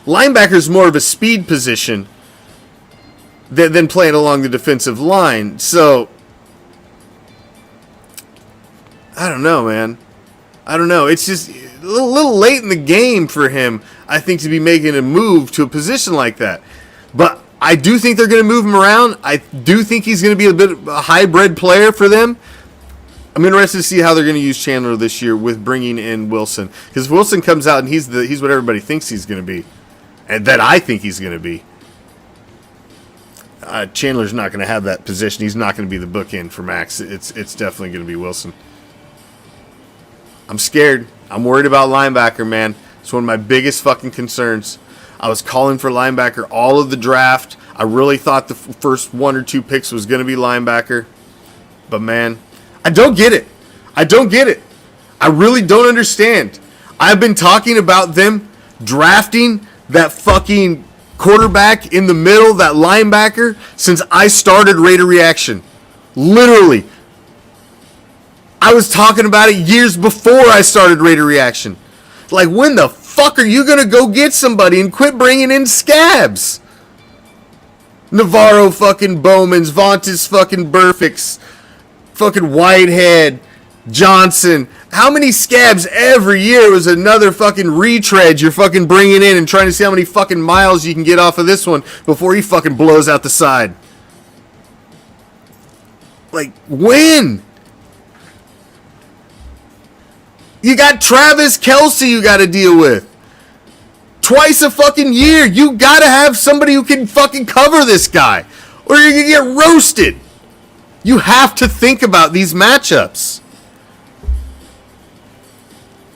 Linebacker's more of a speed position than playing along the defensive line. So, I don't know, man. I don't know. It's just a little late in the game for him, I think, to be making a move to a position like that. But I do think they're going to move him around. I do think he's going to be a bit of a hybrid player for them. I'm interested to see how they're going to use Chandler this year with bringing in Wilson. Because Wilson comes out and he's what everybody thinks he's going to be. And that I think he's going to be. Chandler's not going to have that position. He's not going to be the bookend for Max. It's definitely going to be Wilson. I'm scared. I'm worried about linebacker, man. It's one of my biggest fucking concerns. I was calling for linebacker all of the draft. I really thought the first one or two picks was going to be linebacker. But, man, I don't get it. I really don't understand. I've been talking about them drafting that fucking quarterback in the middle, that linebacker, since I started Raider Reaction. Literally. I was talking about it years before I started Raider Reaction. Like, when the fuck are you going to go get somebody and quit bringing in scabs? Navarro fucking Bowmans, Vontaze fucking Burficts, fucking Whitehead, Johnson. How many scabs every year was another fucking retread you're fucking bringing in and trying to see how many fucking miles you can get off of this one before he fucking blows out the side? Like, when? You got Travis Kelce you got to deal with. Twice a fucking year. You got to have somebody who can fucking cover this guy, or you're going to get roasted. You have to think about these matchups.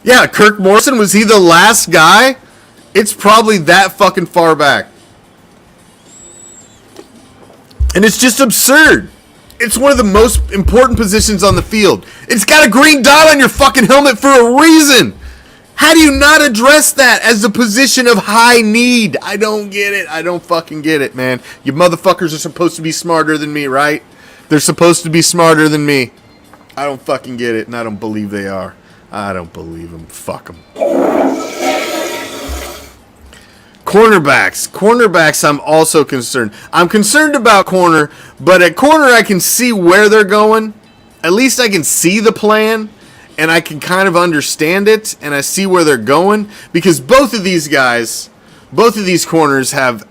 Yeah, Kirk Morrison, was he the last guy? It's probably that fucking far back. And it's just absurd. It's one of the most important positions on the field. It's got a green dot on your fucking helmet for a reason. How do you not address that as a position of high need? I don't get it. I don't fucking get it, man. You motherfuckers are supposed to be smarter than me, right? They're supposed to be smarter than me. I don't fucking get it, and I don't believe they are. I don't believe them. Fuck them. Cornerbacks, I'm also concerned. I'm concerned about corner, but at corner I can see where they're going. At least I can see the plan, and I can kind of understand it, and I see where they're going, because both of these guys, both of these corners have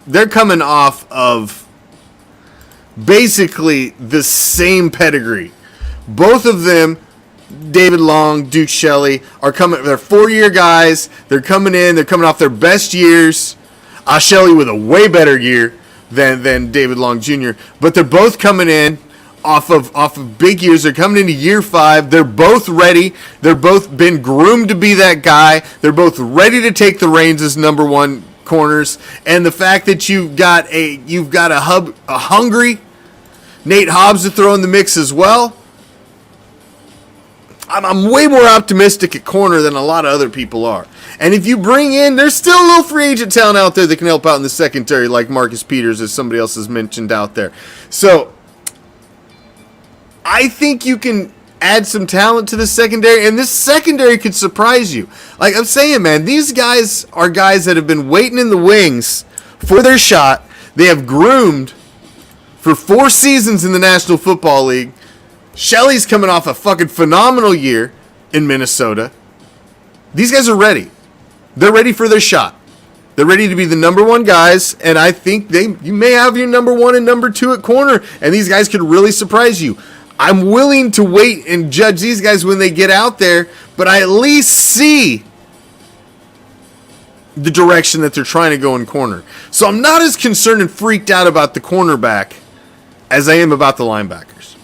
they're coming off of basically the same pedigree. Both of them, David Long, Duke Shelley, are coming. They're 4-year guys. They're coming in. They're coming off their best years. Shelley with a way better year than David Long Jr. But they're both coming in off of big years. They're coming into year 5. They're both ready. They're both been groomed to be that guy. They're both ready to take the reins as number one corners. And the fact that you've got a hungry Nate Hobbs to throw in the mix as well. I'm way more optimistic at corner than a lot of other people are. And if you bring in, there's still a little free agent talent out there that can help out in the secondary, like Marcus Peters, as somebody else has mentioned out there. So, I think you can add some talent to the secondary, and this secondary could surprise you. Like I'm saying, man, these guys are guys that have been waiting in the wings for their shot. They have groomed for 4 seasons in the National Football League. Shelley's coming off a fucking phenomenal year in Minnesota. These guys are ready. They're ready for their shot. They're ready to be the number one guys, and I think you may have your number 1 and number 2 at corner, and these guys could really surprise you. I'm willing to wait and judge these guys when they get out there, but I at least see the direction that they're trying to go in corner. So I'm not as concerned and freaked out about the cornerback as I am about the linebackers.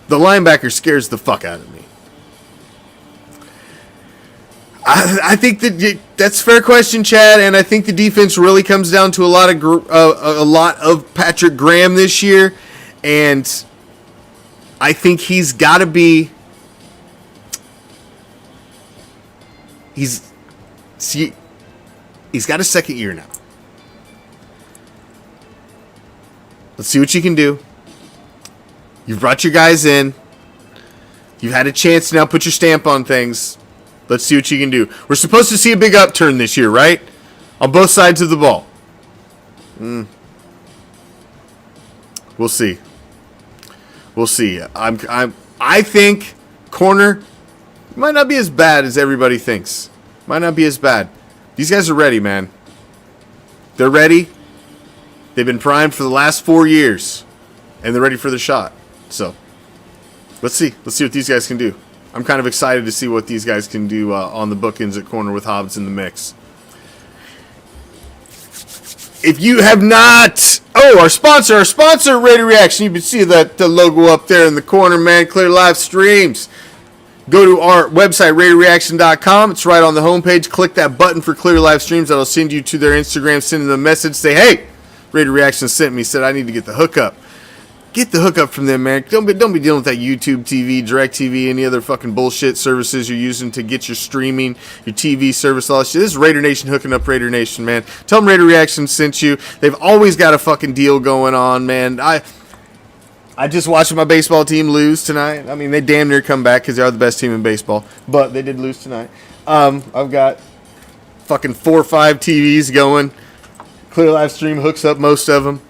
The linebacker scares the fuck out of me. I think that's a fair question, Chad, and I think the defense really comes down to a lot of Patrick Graham this year, and I think he's got to be. He's got a second year now. Let's see what you can do. You've brought your guys in. You've had a chance to now put your stamp on things. Let's see what you can do. We're supposed to see a big upturn this year, right? On both sides of the ball. We'll see. We'll see. I think corner might not be as bad as everybody thinks. Might not be as bad. These guys are ready, man. They're ready. They've been primed for the last 4 years, and they're ready for the shot. So, let's see. Let's see what these guys can do. I'm kind of excited to see what these guys can do on the bookends at corner with Hobbs in the mix. If you have not... Oh, our sponsor, Raider Reaction. You can see that logo up there in the corner, man. Clear live streams. Go to our website, RaiderReaction.com. It's right on the homepage. Click that button for clear live streams. That'll send you to their Instagram. Send them a message. Say, hey, Raider Reaction sent me. Said I need to get the hookup. Get the hookup from them, man. Don't be dealing with that YouTube TV, DirecTV, any other fucking bullshit services you're using to get your streaming, your TV service, all that shit. This is Raider Nation hooking up Raider Nation, man. Tell them Raider Reaction sent you. They've always got a fucking deal going on, man. I just watched my baseball team lose tonight. I mean, they damn near come back because they are the best team in baseball, but they did lose tonight. I've got fucking 4 or 5 TVs going. Clear live stream hooks up most of them.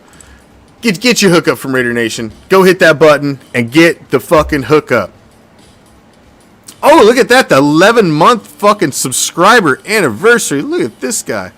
Get your hookup from Raider Nation. Go hit that button and get the fucking hookup. Oh, look at that. The 11-month fucking subscriber anniversary. Look at this guy.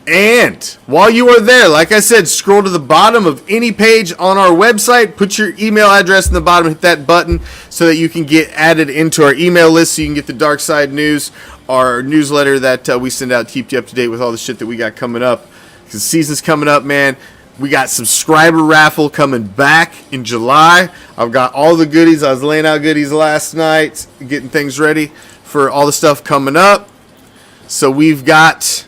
And while you are there, like I said, scroll to the bottom of any page on our website. Put your email address in the bottom. Hit that button so that you can get added into our email list so you can get the Dark Side News, our newsletter that we send out to keep you up to date with all the shit that we got coming up. Because the season's coming up, man. We got subscriber raffle coming back in July. I've got all the goodies. I was laying out goodies last night, getting things ready for all the stuff coming up. So we've got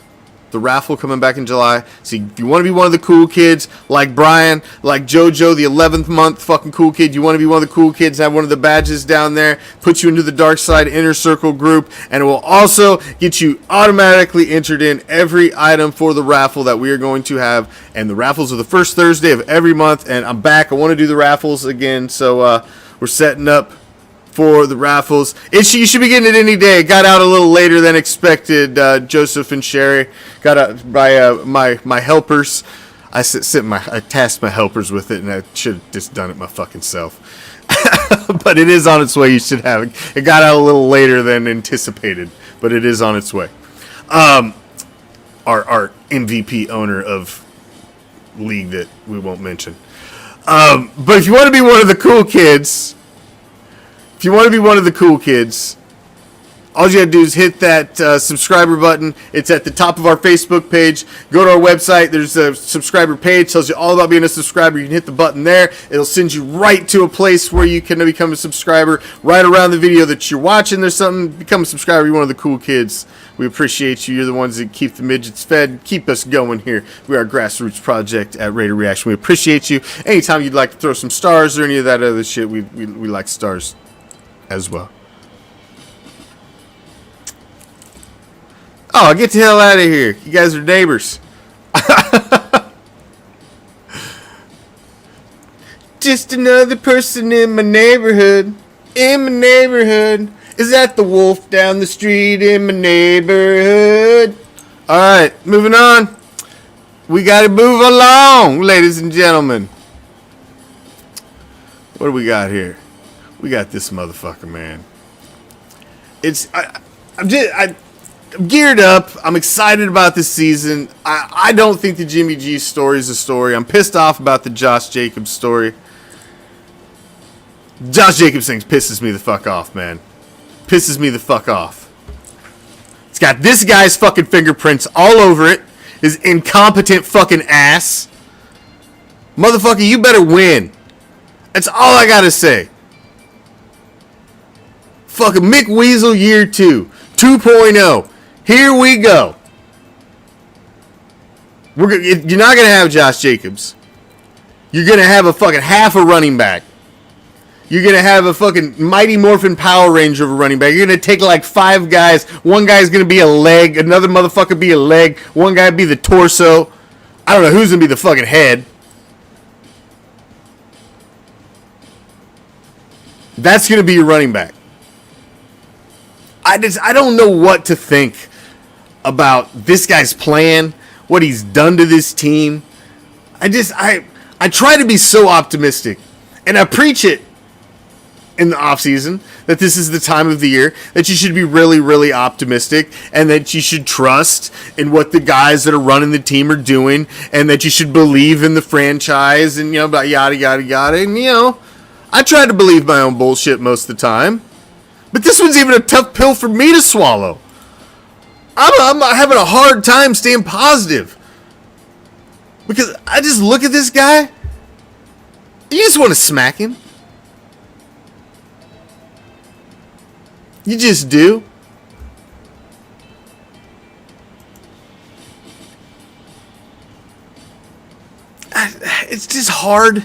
the raffle coming back in July. So if you want to be one of the cool kids, like Brian, like JoJo, the 11th month fucking cool kid, you want to be one of the cool kids, have one of the badges down there, put you into the Dark Side Inner Circle group, and it will also get you automatically entered in every item for the raffle that we are going to have. And the raffles are the first Thursday of every month, and I'm back. I want to do the raffles again, so we're setting up for the raffles. You should be getting it any day. It got out a little later than expected. Joseph and Sherry got out by my helpers. I tasked my helpers with it, and I should have just done it my fucking self. But it is on its way. You should have it. It got out a little later than anticipated, but it is on its way. Our MVP owner of league that we won't mention. But if you want to be one of the cool kids. If you want to be one of the cool kids, all you got to do is hit that subscriber button. It's at the top of our Facebook page. Go to our website. There's a subscriber page. Tells you all about being a subscriber. You can hit the button there. It'll send you right to a place where you can become a subscriber. Right around the video that you're watching, there's something. Become a subscriber. You're one of the cool kids. We appreciate you. You're the ones that keep the midgets fed. Keep us going here. We are a grassroots project at Raider Reaction. We appreciate you. Anytime you'd like to throw some stars or any of that other shit, we like stars as well. Oh, get the hell out of here. You guys are neighbors. Just another person in my neighborhood. In my neighborhood. Is that the wolf down the street in my neighborhood? Alright, moving on. We gotta move along, ladies and gentlemen. What do we got here? We got this motherfucker, man. I'm geared up. I'm excited about this season. I don't think the Jimmy G story is a story. I'm pissed off about the Josh Jacobs story. Josh Jacobs thing pisses me the fuck off, man. Pisses me the fuck off. It's got this guy's fucking fingerprints all over it. His incompetent fucking ass. Motherfucker, you better win. That's all I gotta say. Fucking Mick Weasel year 2. 2.0. Here we go. You're not going to have Josh Jacobs. You're going to have a fucking half a running back. You're going to have a fucking Mighty Morphin Power Ranger of a running back. You're going to take like 5 guys. One guy's going to be a leg. Another motherfucker be a leg. One guy be the torso. I don't know who's going to be the fucking head. That's going to be your running back. I don't know what to think about this guy's plan, what he's done to this team. I try to be so optimistic, and I preach it in the offseason that this is the time of the year that you should be really, really optimistic, and that you should trust in what the guys that are running the team are doing, and that you should believe in the franchise, and about yada, yada, yada. And, I try to believe my own bullshit most of the time. But this one's even a tough pill for me to swallow. I'm having a hard time staying positive. Because I just look at this guy. You just want to smack him. You just do. hard?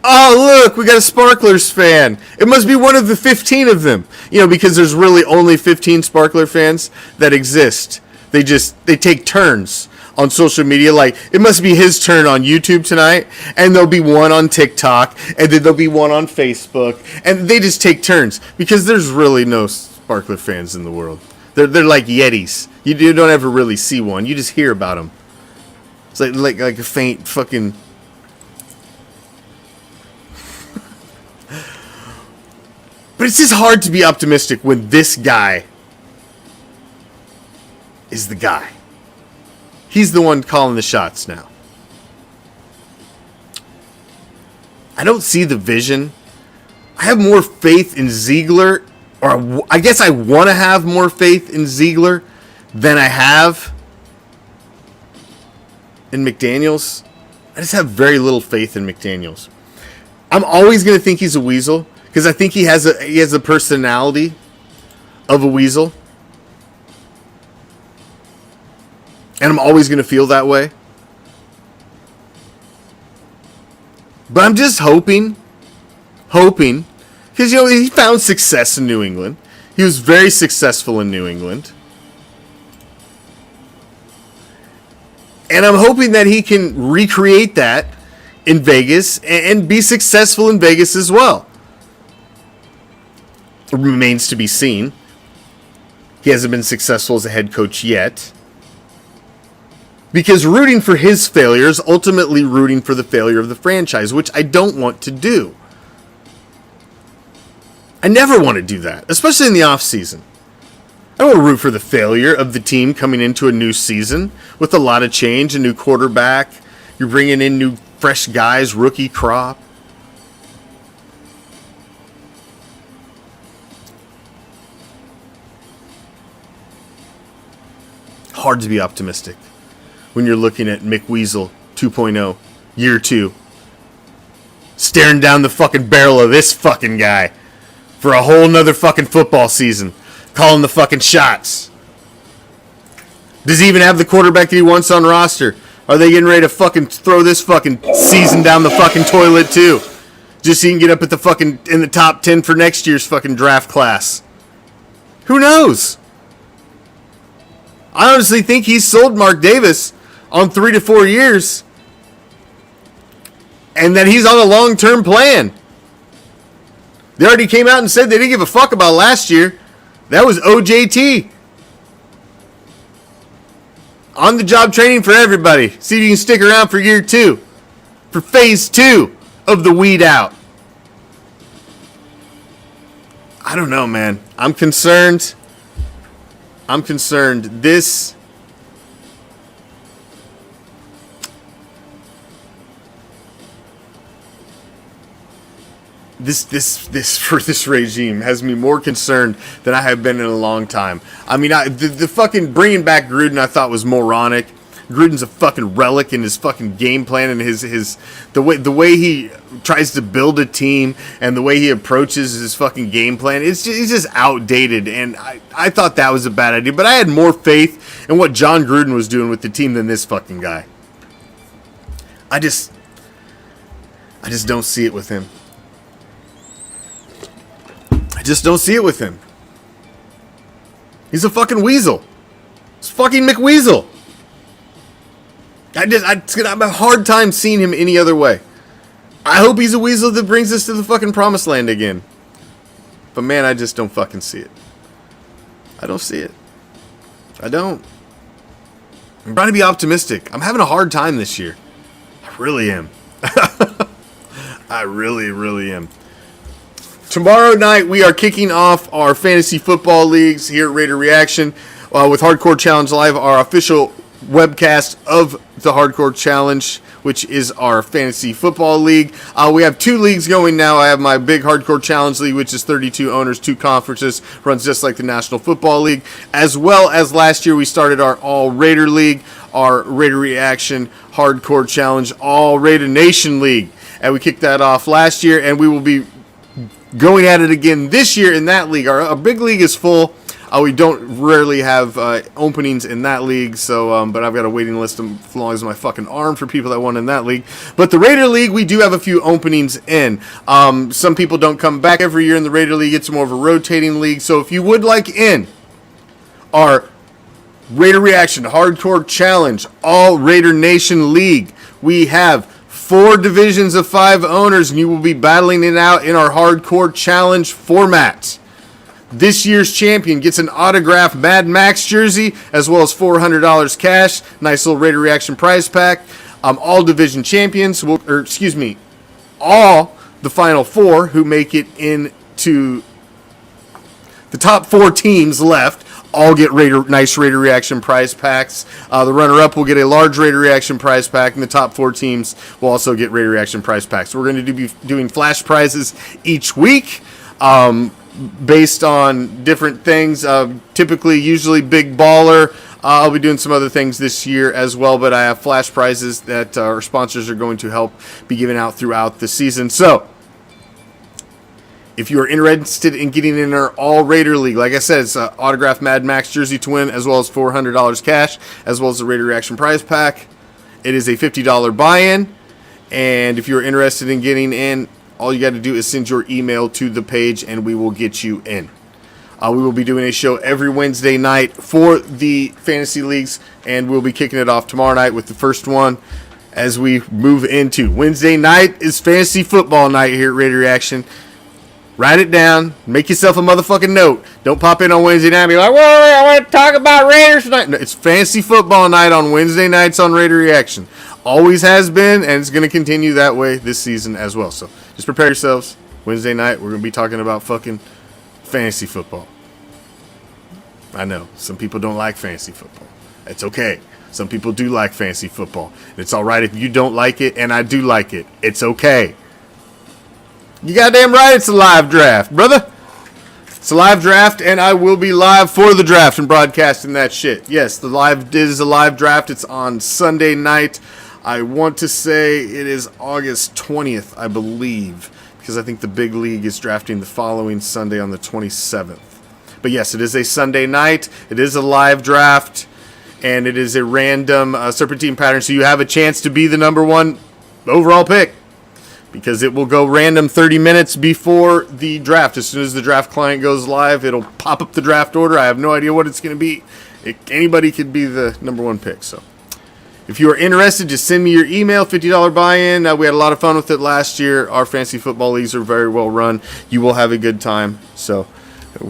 Oh, look, we got a Sparklers fan. It must be one of the 15 of them. You know, because there's really only 15 Sparkler fans that exist. They take turns on social media. Like, it must be his turn on YouTube tonight, and there'll be one on TikTok, and then there'll be one on Facebook, and they just take turns because there's really no Sparkler fans in the world. They're like Yetis. You don't ever really see one. You just hear about them. It's like a faint fucking... But it's just hard to be optimistic when this guy is the guy. He's the one calling the shots now. I don't see the vision. I have more faith in Ziegler, or I guess I want to have more faith in Ziegler than I have in McDaniels. I just have very little faith in McDaniels. I'm always going to think he's a weasel because I think he has a personality of a weasel. And I'm always going to feel that way. But I'm just hoping, because, you know, he found success in New England. He was very successful in New England. And I'm hoping that he can recreate that in Vegas and be successful in Vegas as well. It remains to be seen. He hasn't been successful as a head coach yet. Because rooting for his failure is ultimately rooting for the failure of the franchise, which I don't want to do. I never want to do that, especially in the offseason. I don't want to root for the failure of the team coming into a new season with a lot of change, a new quarterback. You're bringing in new, fresh guys, rookie crop. Hard to be optimistic when you're looking at McWeasel 2.0, year 2. Staring down the fucking barrel of this fucking guy for a whole nother fucking football season. Calling the fucking shots. Does he even have the quarterback that he wants on roster? Are they getting ready to fucking throw this fucking season down the fucking toilet too? Just so he can get up at the fucking, in the top 10 for next year's fucking draft class. Who knows? I honestly think he's sold Mark Davis on 3 to 4 years. And that he's on a long-term plan. They already came out and said they didn't give a fuck about last year. That was OJT. On-the-job training for everybody. See if you can stick around for year 2. For phase 2 of the weed out. I don't know, man. I'm concerned. This for this regime has me more concerned than I have been in a long time. I mean, the fucking bringing back Gruden I thought was moronic. Gruden's a fucking relic in his fucking game plan and the way he tries to build a team and the way he approaches his fucking game plan. He's just outdated, and I thought that was a bad idea. But I had more faith in what John Gruden was doing with the team than this fucking guy. I just don't see it with him. I just don't see it with him. He's a fucking weasel. It's fucking McWeasel. I have a hard time seeing him any other way. I hope he's a weasel that brings us to the fucking promised land again. But man, I just don't fucking see it. I don't see it. I don't. I'm trying to be optimistic. I'm having a hard time this year. I really am. I really, really am. Tomorrow night, we are kicking off our fantasy football leagues here at Raider Reaction with Hardcore Challenge Live, our official webcast of the Hardcore Challenge, which is our fantasy football league. We have 2 leagues going now. I have my big Hardcore Challenge League, which is 32 owners, 2 conferences, runs just like the National Football League, as well as last year we started our All Raider League, our Raider Reaction Hardcore Challenge All Raider Nation League. And we kicked that off last year, and we will be going at it again this year in that league. Our big league is full. We don't rarely have openings in that league, so but I've got a waiting list as long as my fucking arm for people that want in that league. But the Raider League, we do have a few openings in. Some people don't come back every year in the Raider League. It's more of a rotating league. So if you would like in our Raider Reaction Hardcore Challenge All Raider Nation League, we have 4 divisions of 5 owners, and you will be battling it out in our Hardcore Challenge format. This year's champion gets an autographed Mad Max jersey, as well as $400 cash. Nice little Raider Reaction prize pack. All division champions, all the final 4 who make it into the top 4 teams left all get nice Raider Reaction prize packs. The runner-up will get a large Raider Reaction prize pack, and the top 4 teams will also get Raider Reaction prize packs. So we're going to be doing flash prizes each week based on different things. Usually Big Baller. I'll be doing some other things this year as well, but I have flash prizes that our sponsors are going to help be giving out throughout the season. So if you are interested in getting in our All Raider League, like I said, it's an autographed Mad Max jersey to win, as well as $400 cash, as well as the Raider Reaction prize pack. It is a $50 buy-in, and if you're interested in getting in, all you got to do is send your email to the page, and we will get you in. We will be doing a show every Wednesday night for the fantasy leagues, and we'll be kicking it off tomorrow night with the first one as we move into Wednesday night is fantasy football night here at Raider Reaction. Write it down. Make yourself a motherfucking note. Don't pop in on Wednesday night and be like, well, I want to talk about Raiders tonight. No, it's fantasy football night on Wednesday nights on Raider Reaction. Always has been, and it's going to continue that way this season as well. So just prepare yourselves. Wednesday night, we're going to be talking about fucking fantasy football. I know. Some people don't like fantasy football. It's okay. Some people do like fantasy football. It's all right if you don't like it, and I do like it. It's okay. You goddamn right it's a live draft, brother. It's a live draft, and I will be live for the draft and broadcasting that shit. Yes, it is a live draft. It's on Sunday night. I want to say it is August 20th, I believe, because I think the big league is drafting the following Sunday on the 27th. But yes, it is a Sunday night. It is a live draft, and it is a random serpentine pattern, so you have a chance to be the number 1 overall pick, because it will go random 30 minutes before the draft. As soon as the draft client goes live, it'll pop up the draft order. I have no idea what it's going to be. Anybody could be the number 1 pick. So if you are interested, just send me your email, $50 buy-in. We had a lot of fun with it last year. Our fantasy football leagues are very well run. You will have a good time. So it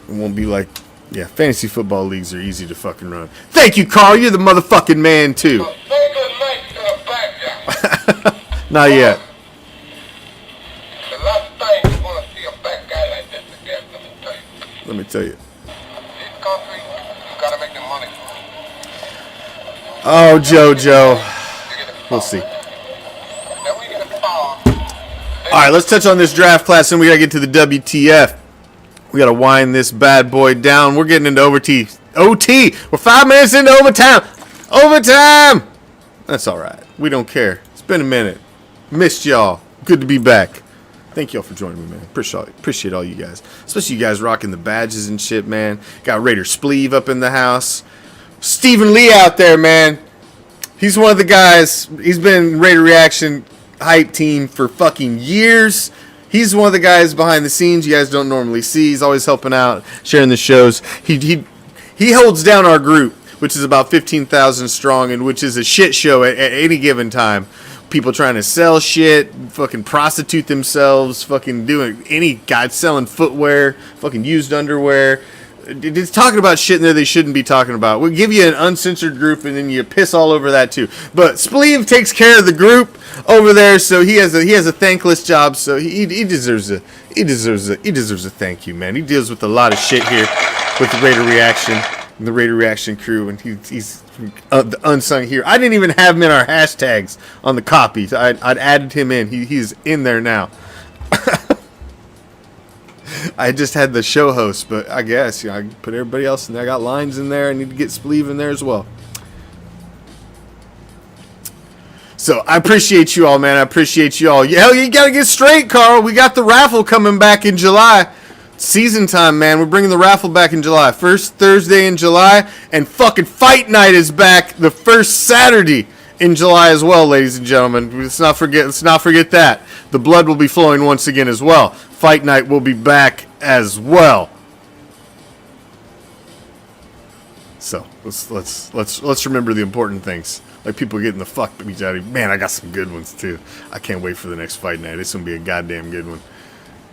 won't be like, yeah, fantasy football leagues are easy to fucking run. Thank you, Carl. You're the motherfucking man, too. Not yet. Let me tell you. Oh, JoJo. We'll see. All right, let's touch on this draft class, and we got to get to the WTF. We got to wind this bad boy down. We're getting into OT. We're 5 minutes into overtime. Overtime. That's all right. We don't care. It's been a minute. Missed y'all. Good to be back. Thank y'all for joining me, man. Appreciate all you guys. Especially you guys rocking the badges and shit, man. Got Raider Spleeve up in the house. Stephen Lee out there, man. He's one of the guys. He's been Raider Reaction hype team for fucking years. He's one of the guys behind the scenes you guys don't normally see. He's always helping out, sharing the shows. He holds down our group, which is about 15,000 strong, and which is a shit show at any given time. People trying to sell shit, fucking prostitute themselves, fucking doing any guys selling footwear, fucking used underwear. It's talking about shit in there they shouldn't be talking about. We'll give you an uncensored group, and then you piss all over that too. But Spleeve takes care of the group over there, so he has a thankless job. So he deserves a thank you, man. He deals with a lot of shit here with the Raider Reaction and the Raider Reaction crew, and he's the unsung hero. I didn't even have him in our hashtags on the copies. I'd added him in. He's in there now. I just had the show host, but I guess I put everybody else in there. I got lines in there. I need to get Spleeve in there as well. So I appreciate you all, man. I appreciate you all. Hell, you got to get straight, Carl. We got the raffle coming back in July. season time, man. We're bringing the raffle back in July. First Thursday in July, and fucking Fight Night is back the first Saturday in July as well, ladies and gentlemen. Let's not forget that. The blood will be flowing once again as well. Fight Night will be back as well. So let's remember the important things. Like people getting the fuck beat out of you. Man, I got some good ones too. I can't wait for the next Fight Night. It's gonna be a goddamn good one.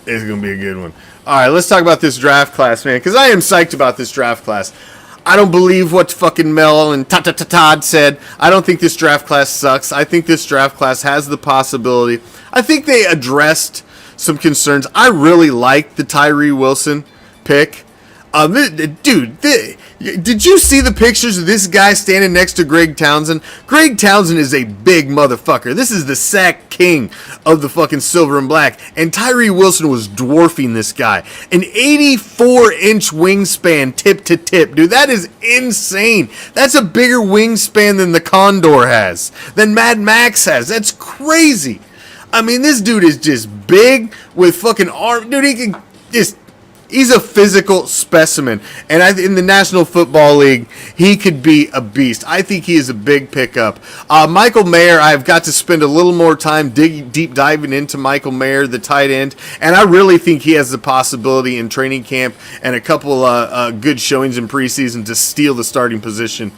It's gonna be a good one. All right, let's talk about this draft class, man, because I am psyched about this draft class. I don't believe what fucking Mel and Todd said. I don't think this draft class sucks. I think this draft class has the possibility. I think they addressed some concerns. I really like the Tyree Wilson pick. Dude, did you see the pictures of this guy standing next to Greg Townsend? Greg Townsend is a big motherfucker. This is the sack king of the fucking silver and black. And Tyree Wilson was dwarfing this guy. An 84-inch wingspan tip to tip. Dude, that is insane. That's a bigger wingspan than the Condor has. Than Mad Max has. That's crazy. I mean, this dude is just big with fucking arm. Dude, he can just... He's a physical specimen, and in the National Football League, he could be a beast. I think he is a big pickup. Michael Mayer, I've got to spend a little more time deep diving into Michael Mayer, the tight end, and I really think he has the possibility in training camp and a couple good showings in preseason to steal the starting position.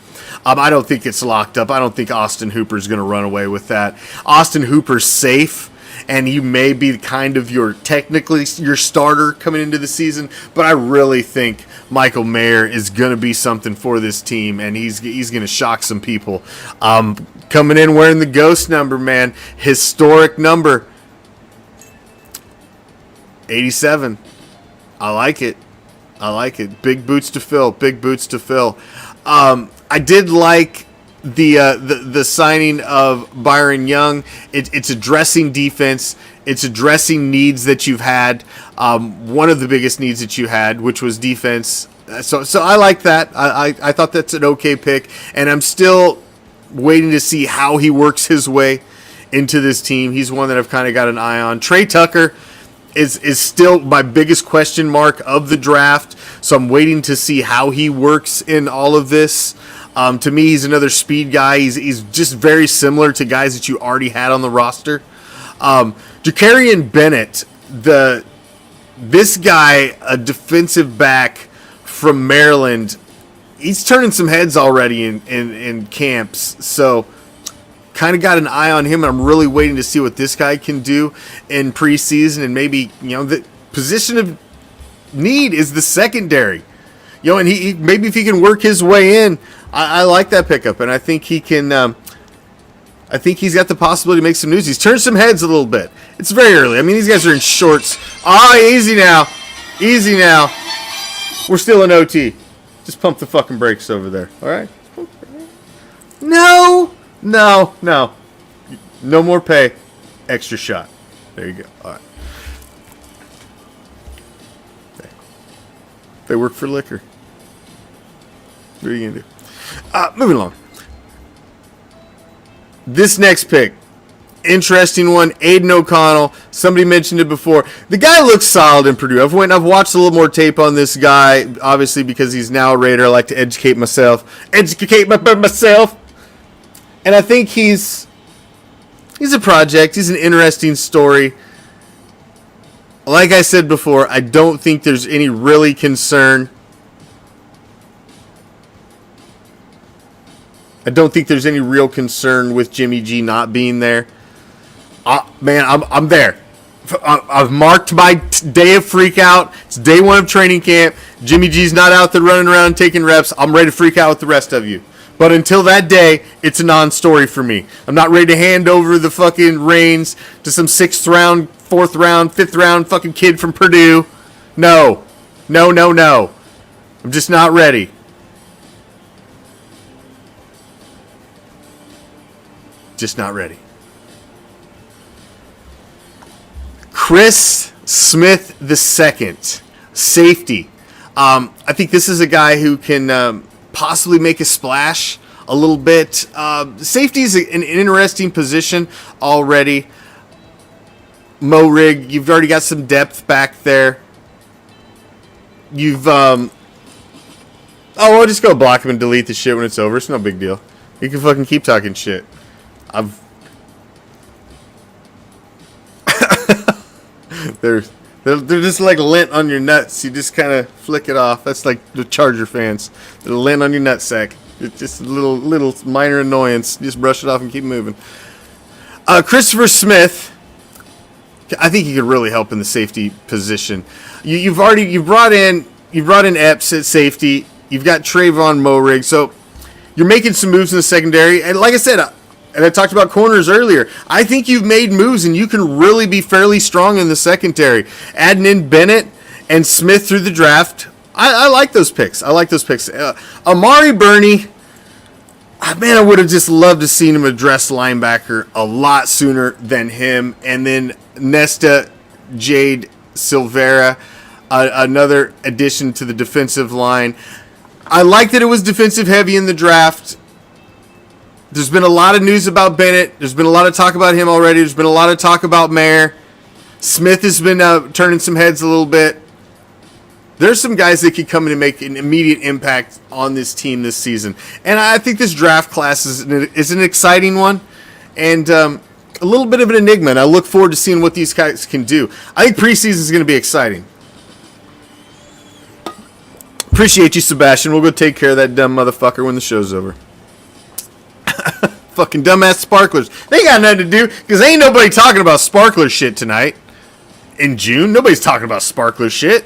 I don't think it's locked up. I don't think Austin Hooper's going to run away with that. Austin Hooper's safe. And he may be kind of technically your starter coming into the season, but I really think Michael Mayer is going to be something for this team, and he's going to shock some people. Coming in wearing the ghost number, man, historic number, 87. I like it. Big boots to fill. I did like the signing of Byron Young. It's addressing defense. It's addressing needs that you've had. One of the biggest needs that you had, which was defense. So I like that. I thought that's an okay pick, and I'm still waiting to see how he works his way into this team. He's one that I've kind of got an eye on. Trey Tucker is still my biggest question mark of the draft, so I'm waiting to see how he works in all of this. To me, he's another speed guy. He's just very similar to guys that you already had on the roster. Jacarian Bennett, this guy, a defensive back from Maryland, he's turning some heads already in camps. So kind of got an eye on him, and I'm really waiting to see what this guy can do in preseason. And maybe, the position of need is the secondary. And he maybe if he can work his way in, I like that pickup, and I think he can. I think he's got the possibility to make some news. He's turned some heads a little bit. It's very early. I mean, these guys are in shorts. Easy now. We're still in OT. Just pump the fucking brakes over there. All right. No. No more pay. Extra shot. There you go. All right. They work for liquor. What are you going to do? Moving along. This next pick, interesting one, Aiden O'Connell. Somebody mentioned it before. The guy looks solid in Purdue. I've watched a little more tape on this guy, obviously because he's now a Raider. I like to educate myself. And I think he's a project. He's an interesting story. Like I said before, I don't think there's any really concern. I don't think there's any real concern with Jimmy G not being there. Man, I'm there. I've marked my day of freak out. It's day one of training camp. Jimmy G's not out there running around taking reps. I'm ready to freak out with the rest of you. But until that day, it's a non-story for me. I'm not ready to hand over the fucking reins to some 6th round, 4th round, 5th round fucking kid from Purdue. No. I'm just not ready. Just not ready. Chris Smith II, safety. I think this is a guy who can possibly make a splash a little bit. Safety is an interesting position already. Mo Rig, you've already got some depth back there. you've I'll just go block him and delete the shit when it's over. It's no big deal. You can fucking keep talking shit. They're just like lint on your nuts. You just kind of flick it off. That's like the Charger fans. The lint on your nutsack. It's just a little minor annoyance. Just brush it off and keep moving. Christopher Smith, I think he could really help in the safety position. You've brought in Epps at safety. You've got Trayvon Moehrig, so you're making some moves in the secondary. And like I said, and I talked about corners earlier, I think you've made moves and you can really be fairly strong in the secondary. Adding in Bennett and Smith through the draft, I like those picks. Amari Burney, man, I would have just loved to seen him address linebacker a lot sooner than him. And then Nesta Jade Silvera, another addition to the defensive line. I like that it was defensive heavy in the draft. There's been a lot of news about Bennett. There's been a lot of talk about him already. There's been a lot of talk about Mayer. Smith has been turning some heads a little bit. There's some guys that could come in and make an immediate impact on this team this season. And I think this draft class is an exciting one and a little bit of an enigma. And I look forward to seeing what these guys can do. I think preseason is going to be exciting. Appreciate you, Sebastian. We'll go take care of that dumb motherfucker when the show's over. Fucking dumbass sparklers. They got nothing to do because ain't nobody talking about sparkler shit tonight. In June, nobody's talking about sparkler shit.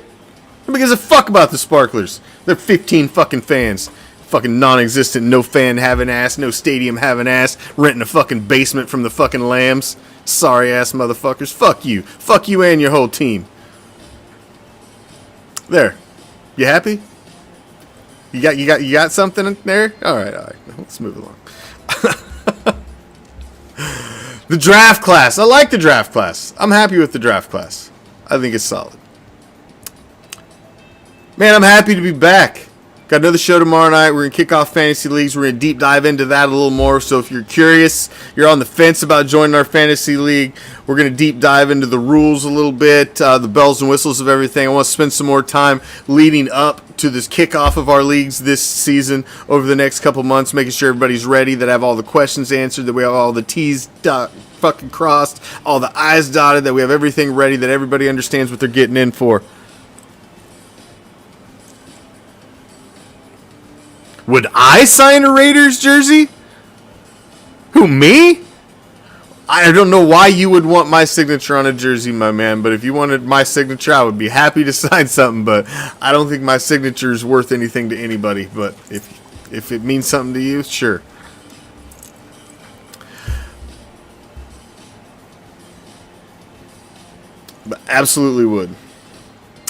Nobody gives a fuck about the sparklers. They're 15 fucking fans. Fucking non-existent, no fan having ass, no stadium having ass, renting a fucking basement from the fucking Lambs. Sorry ass motherfuckers. Fuck you. Fuck you and your whole team. There. You happy? You got something in there? All right. Let's move along. The draft class. I like the draft class. I'm happy with the draft class. I think it's solid. Man, I'm happy to be back. Got another show tomorrow night. We're going to kick off fantasy leagues. We're going to deep dive into that a little more. So if you're curious, you're on the fence about joining our fantasy league, we're going to deep dive into the rules a little bit, the bells and whistles of everything. I want to spend some more time leading up to this kickoff of our leagues this season over the next couple months, making sure everybody's ready, that I have all the questions answered, that we have all the T's fucking crossed, all the I's dotted, that we have everything ready, that everybody understands what they're getting in for. Would I sign a Raiders jersey? Who, me? I don't know why you would want my signature on a jersey, my man, but if you wanted my signature, I would be happy to sign something, but I don't think my signature is worth anything to anybody, but if it means something to you, sure. But absolutely would.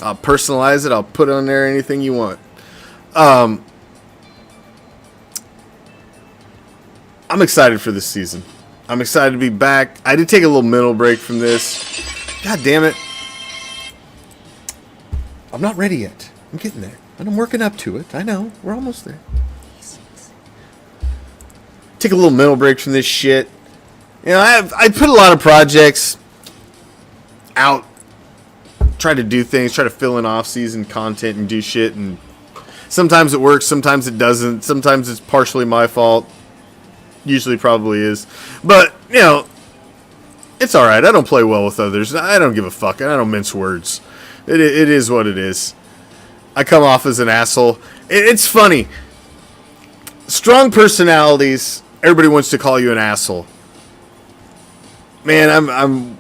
I'll personalize it. I'll put on there anything you want. I'm excited for this season. I'm excited to be back. I did take a little mental break from this. God damn it. I'm not ready yet. I'm getting there. And I'm working up to it. I know. We're almost there. Take a little mental break from this shit. You know, I put a lot of projects out. Try to do things. Try to fill in off-season content and do shit. And sometimes it works. Sometimes it doesn't. Sometimes it's partially my fault. Usually probably is. But, you know, it's alright. I don't play well with others. I don't give a fuck. I don't mince words. It is what it is. I come off as an asshole. It's funny. Strong personalities, everybody wants to call you an asshole. Man, I'm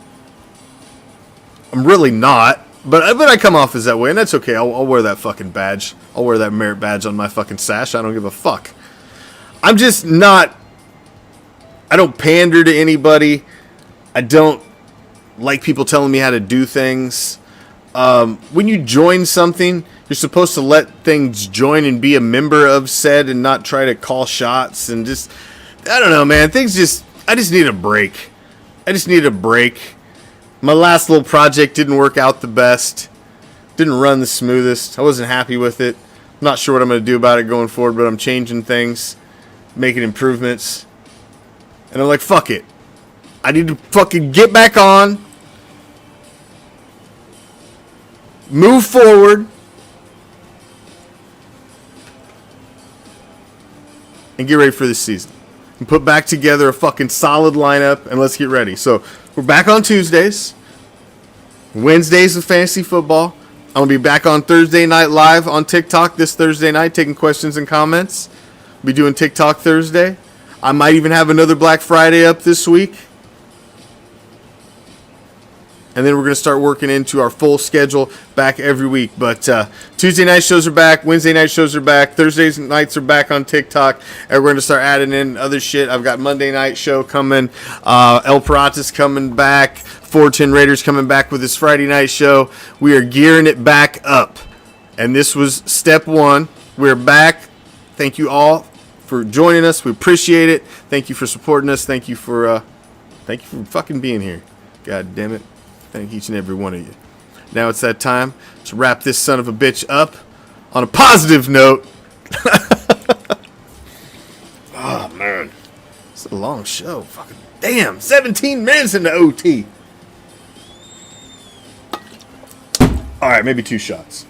really not. But I come off as that way, and that's okay. I'll wear that fucking badge. I'll wear that merit badge on my fucking sash. I don't give a fuck. I'm just not... I don't pander to anybody. I don't like people telling me how to do things. When you join something, you're supposed to let things join and be a member of said and not try to call shots and just, I don't know, man. I just need a break. My last little project didn't work out the best. Didn't run the smoothest. I wasn't happy with it. I'm not sure what I'm going to do about it going forward, but I'm changing things, making improvements. And I'm like, fuck it. I need to fucking get back on. Move forward. and get ready for this season. And put back together a fucking solid lineup, and let's get ready. So we're back on Tuesdays. Wednesdays with fantasy football. I'm going to be back on Thursday night live on TikTok this Thursday night, taking questions and comments. Be doing TikTok Thursday. I might even have another Black Friday up this week. And then we're going to start working into our full schedule back every week. But Tuesday night shows are back. Wednesday night shows are back. Thursday nights are back on TikTok. And we're going to start adding in other shit. I've got Monday night show coming. El Parata's coming back. 410 Raiders coming back with his Friday night show. We are gearing it back up. And this was step one. We're back. Thank you all for joining us. We appreciate it. Thank you for supporting us. Thank you for fucking being here. God damn it. Thank each and every one of you. Now it's that time to wrap this son of a bitch up on a positive note. Oh, man. It's a long show. Fucking damn. 17 minutes into OT. All right, maybe 2 shots.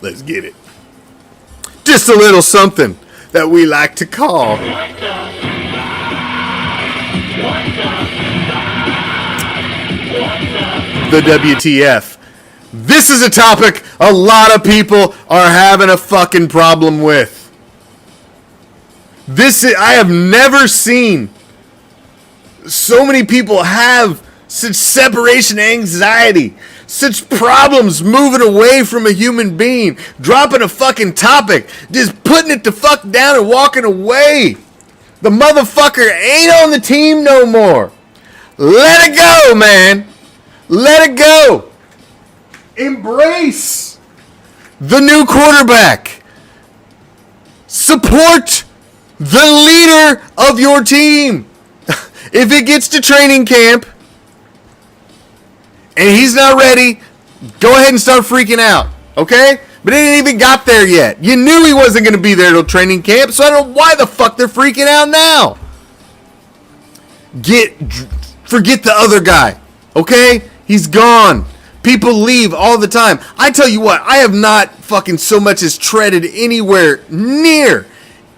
Let's get it. Just a little something that we like to call the WTF. This is a topic a lot of people are having a fucking problem with. I have never seen so many people have such separation anxiety, such problems moving away from a human being, dropping a fucking topic, just putting it the fuck down and walking away. The motherfucker ain't on the team no more. Let it go, man. Let it go. Embrace the new quarterback. Support the leader of your team. If it gets to training camp and he's not ready, go ahead and start freaking out, okay? But it ain't even got there yet. You knew he wasn't going to be there till training camp, so I don't know why the fuck they're freaking out now. Forget the other guy, okay? He's gone. People leave all the time. I tell you what, I have not fucking so much as treaded anywhere near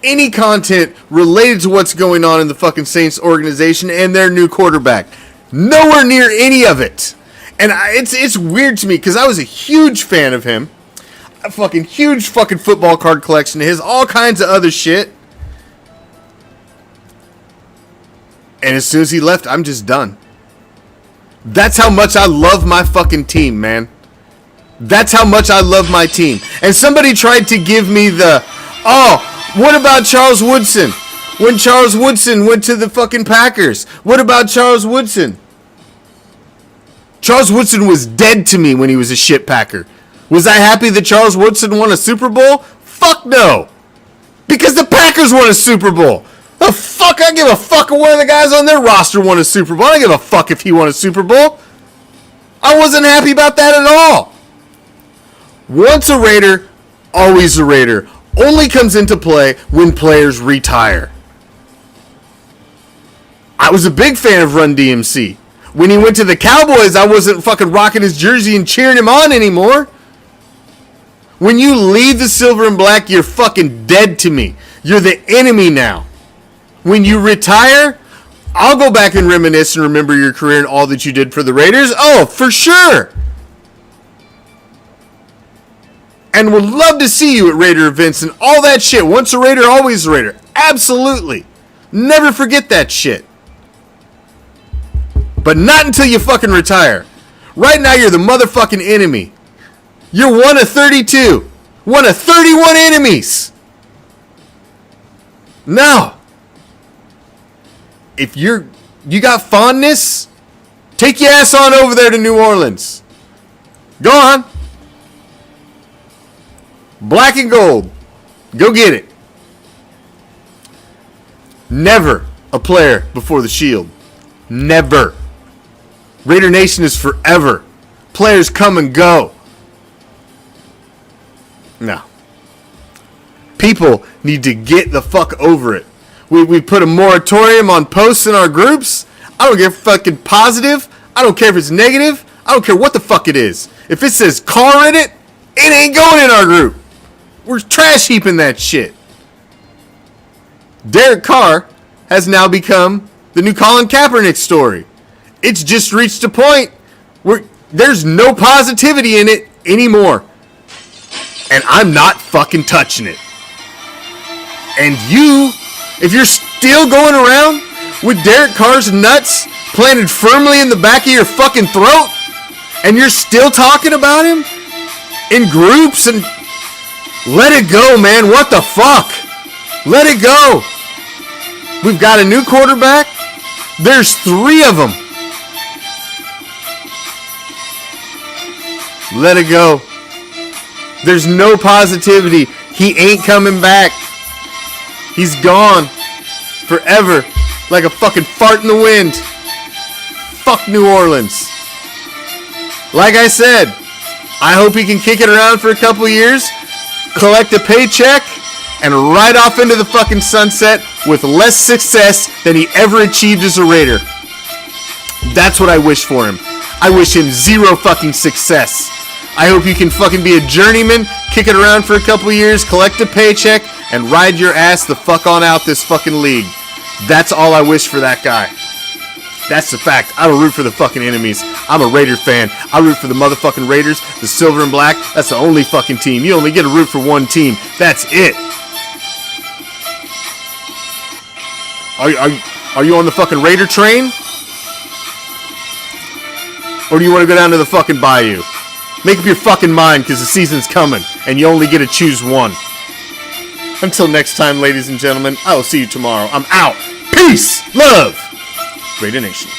any content related to what's going on in the fucking Saints organization and their new quarterback. Nowhere near any of it. And it's weird to me because I was a huge fan of him. A fucking huge fucking football card collection of his, all kinds of other shit. And as soon as he left, I'm just done. That's how much I love my fucking team, man. That's how much I love my team. And somebody tried to give me what about Charles Woodson? When Charles Woodson went to the fucking Packers. What about Charles Woodson? Charles Woodson was dead to me when he was a shit Packer. Was I happy that Charles Woodson won a Super Bowl? Fuck no. Because the Packers won a Super Bowl. The fuck? I give a fuck if one of the guys on their roster won a Super Bowl. I don't give a fuck if he won a Super Bowl. I wasn't happy about that at all. Once a Raider, always a Raider. Only comes into play when players retire. I was a big fan of Run DMC. When he went to the Cowboys, I wasn't fucking rocking his jersey and cheering him on anymore. When you leave the silver and black, you're fucking dead to me. You're the enemy now. When you retire, I'll go back and reminisce and remember your career and all that you did for the Raiders. Oh, for sure. And would love to see you at Raider events and all that shit. Once a Raider, always a Raider. Absolutely. Never forget that shit. But not until you fucking retire. Right now, you're the motherfucking enemy. You're one of 32. One of 31 enemies. No. If you got fondness, take your ass on over there to New Orleans. Go on. Black and gold. Go get it. Never a player before the Shield. Never. Raider Nation is forever. Players come and go. No. People need to get the fuck over it. We put a moratorium on posts in our groups. I don't care if it's fucking positive. I don't care if it's negative. I don't care what the fuck it is. If it says car in it, it ain't going in our group. We're trash heaping that shit. Derek Carr has now become the new Colin Kaepernick story. It's just reached a point where there's no positivity in it anymore. And I'm not fucking touching it. And you, if you're still going around with Derek Carr's nuts planted firmly in the back of your fucking throat, and you're still talking about him in groups, and let it go, man. What the fuck? Let it go. We've got a new quarterback. There's 3 of them. Let it go. There's no positivity. He ain't coming back. He's gone forever, like a fucking fart in the wind. Fuck New Orleans. Like I said, I hope he can kick it around for a couple years, collect a paycheck, and ride off into the fucking sunset with less success than he ever achieved as a Raider. That's what I wish for him. I wish him 0 fucking success. I hope you can fucking be a journeyman, kick it around for a couple years, collect a paycheck, and ride your ass the fuck on out this fucking league. That's all I wish for that guy. That's the fact. I don't root for the fucking enemies. I'm a Raider fan. I root for the motherfucking Raiders, the silver and black. That's the only fucking team. You only get to root for one team. That's it. Are you on the fucking Raider train? Or do you want to go down to the fucking bayou? Make up your fucking mind, because the season's coming, and you only get to choose one. Until next time, ladies and gentlemen, I will see you tomorrow. I'm out. Peace. Love. Raider Nation.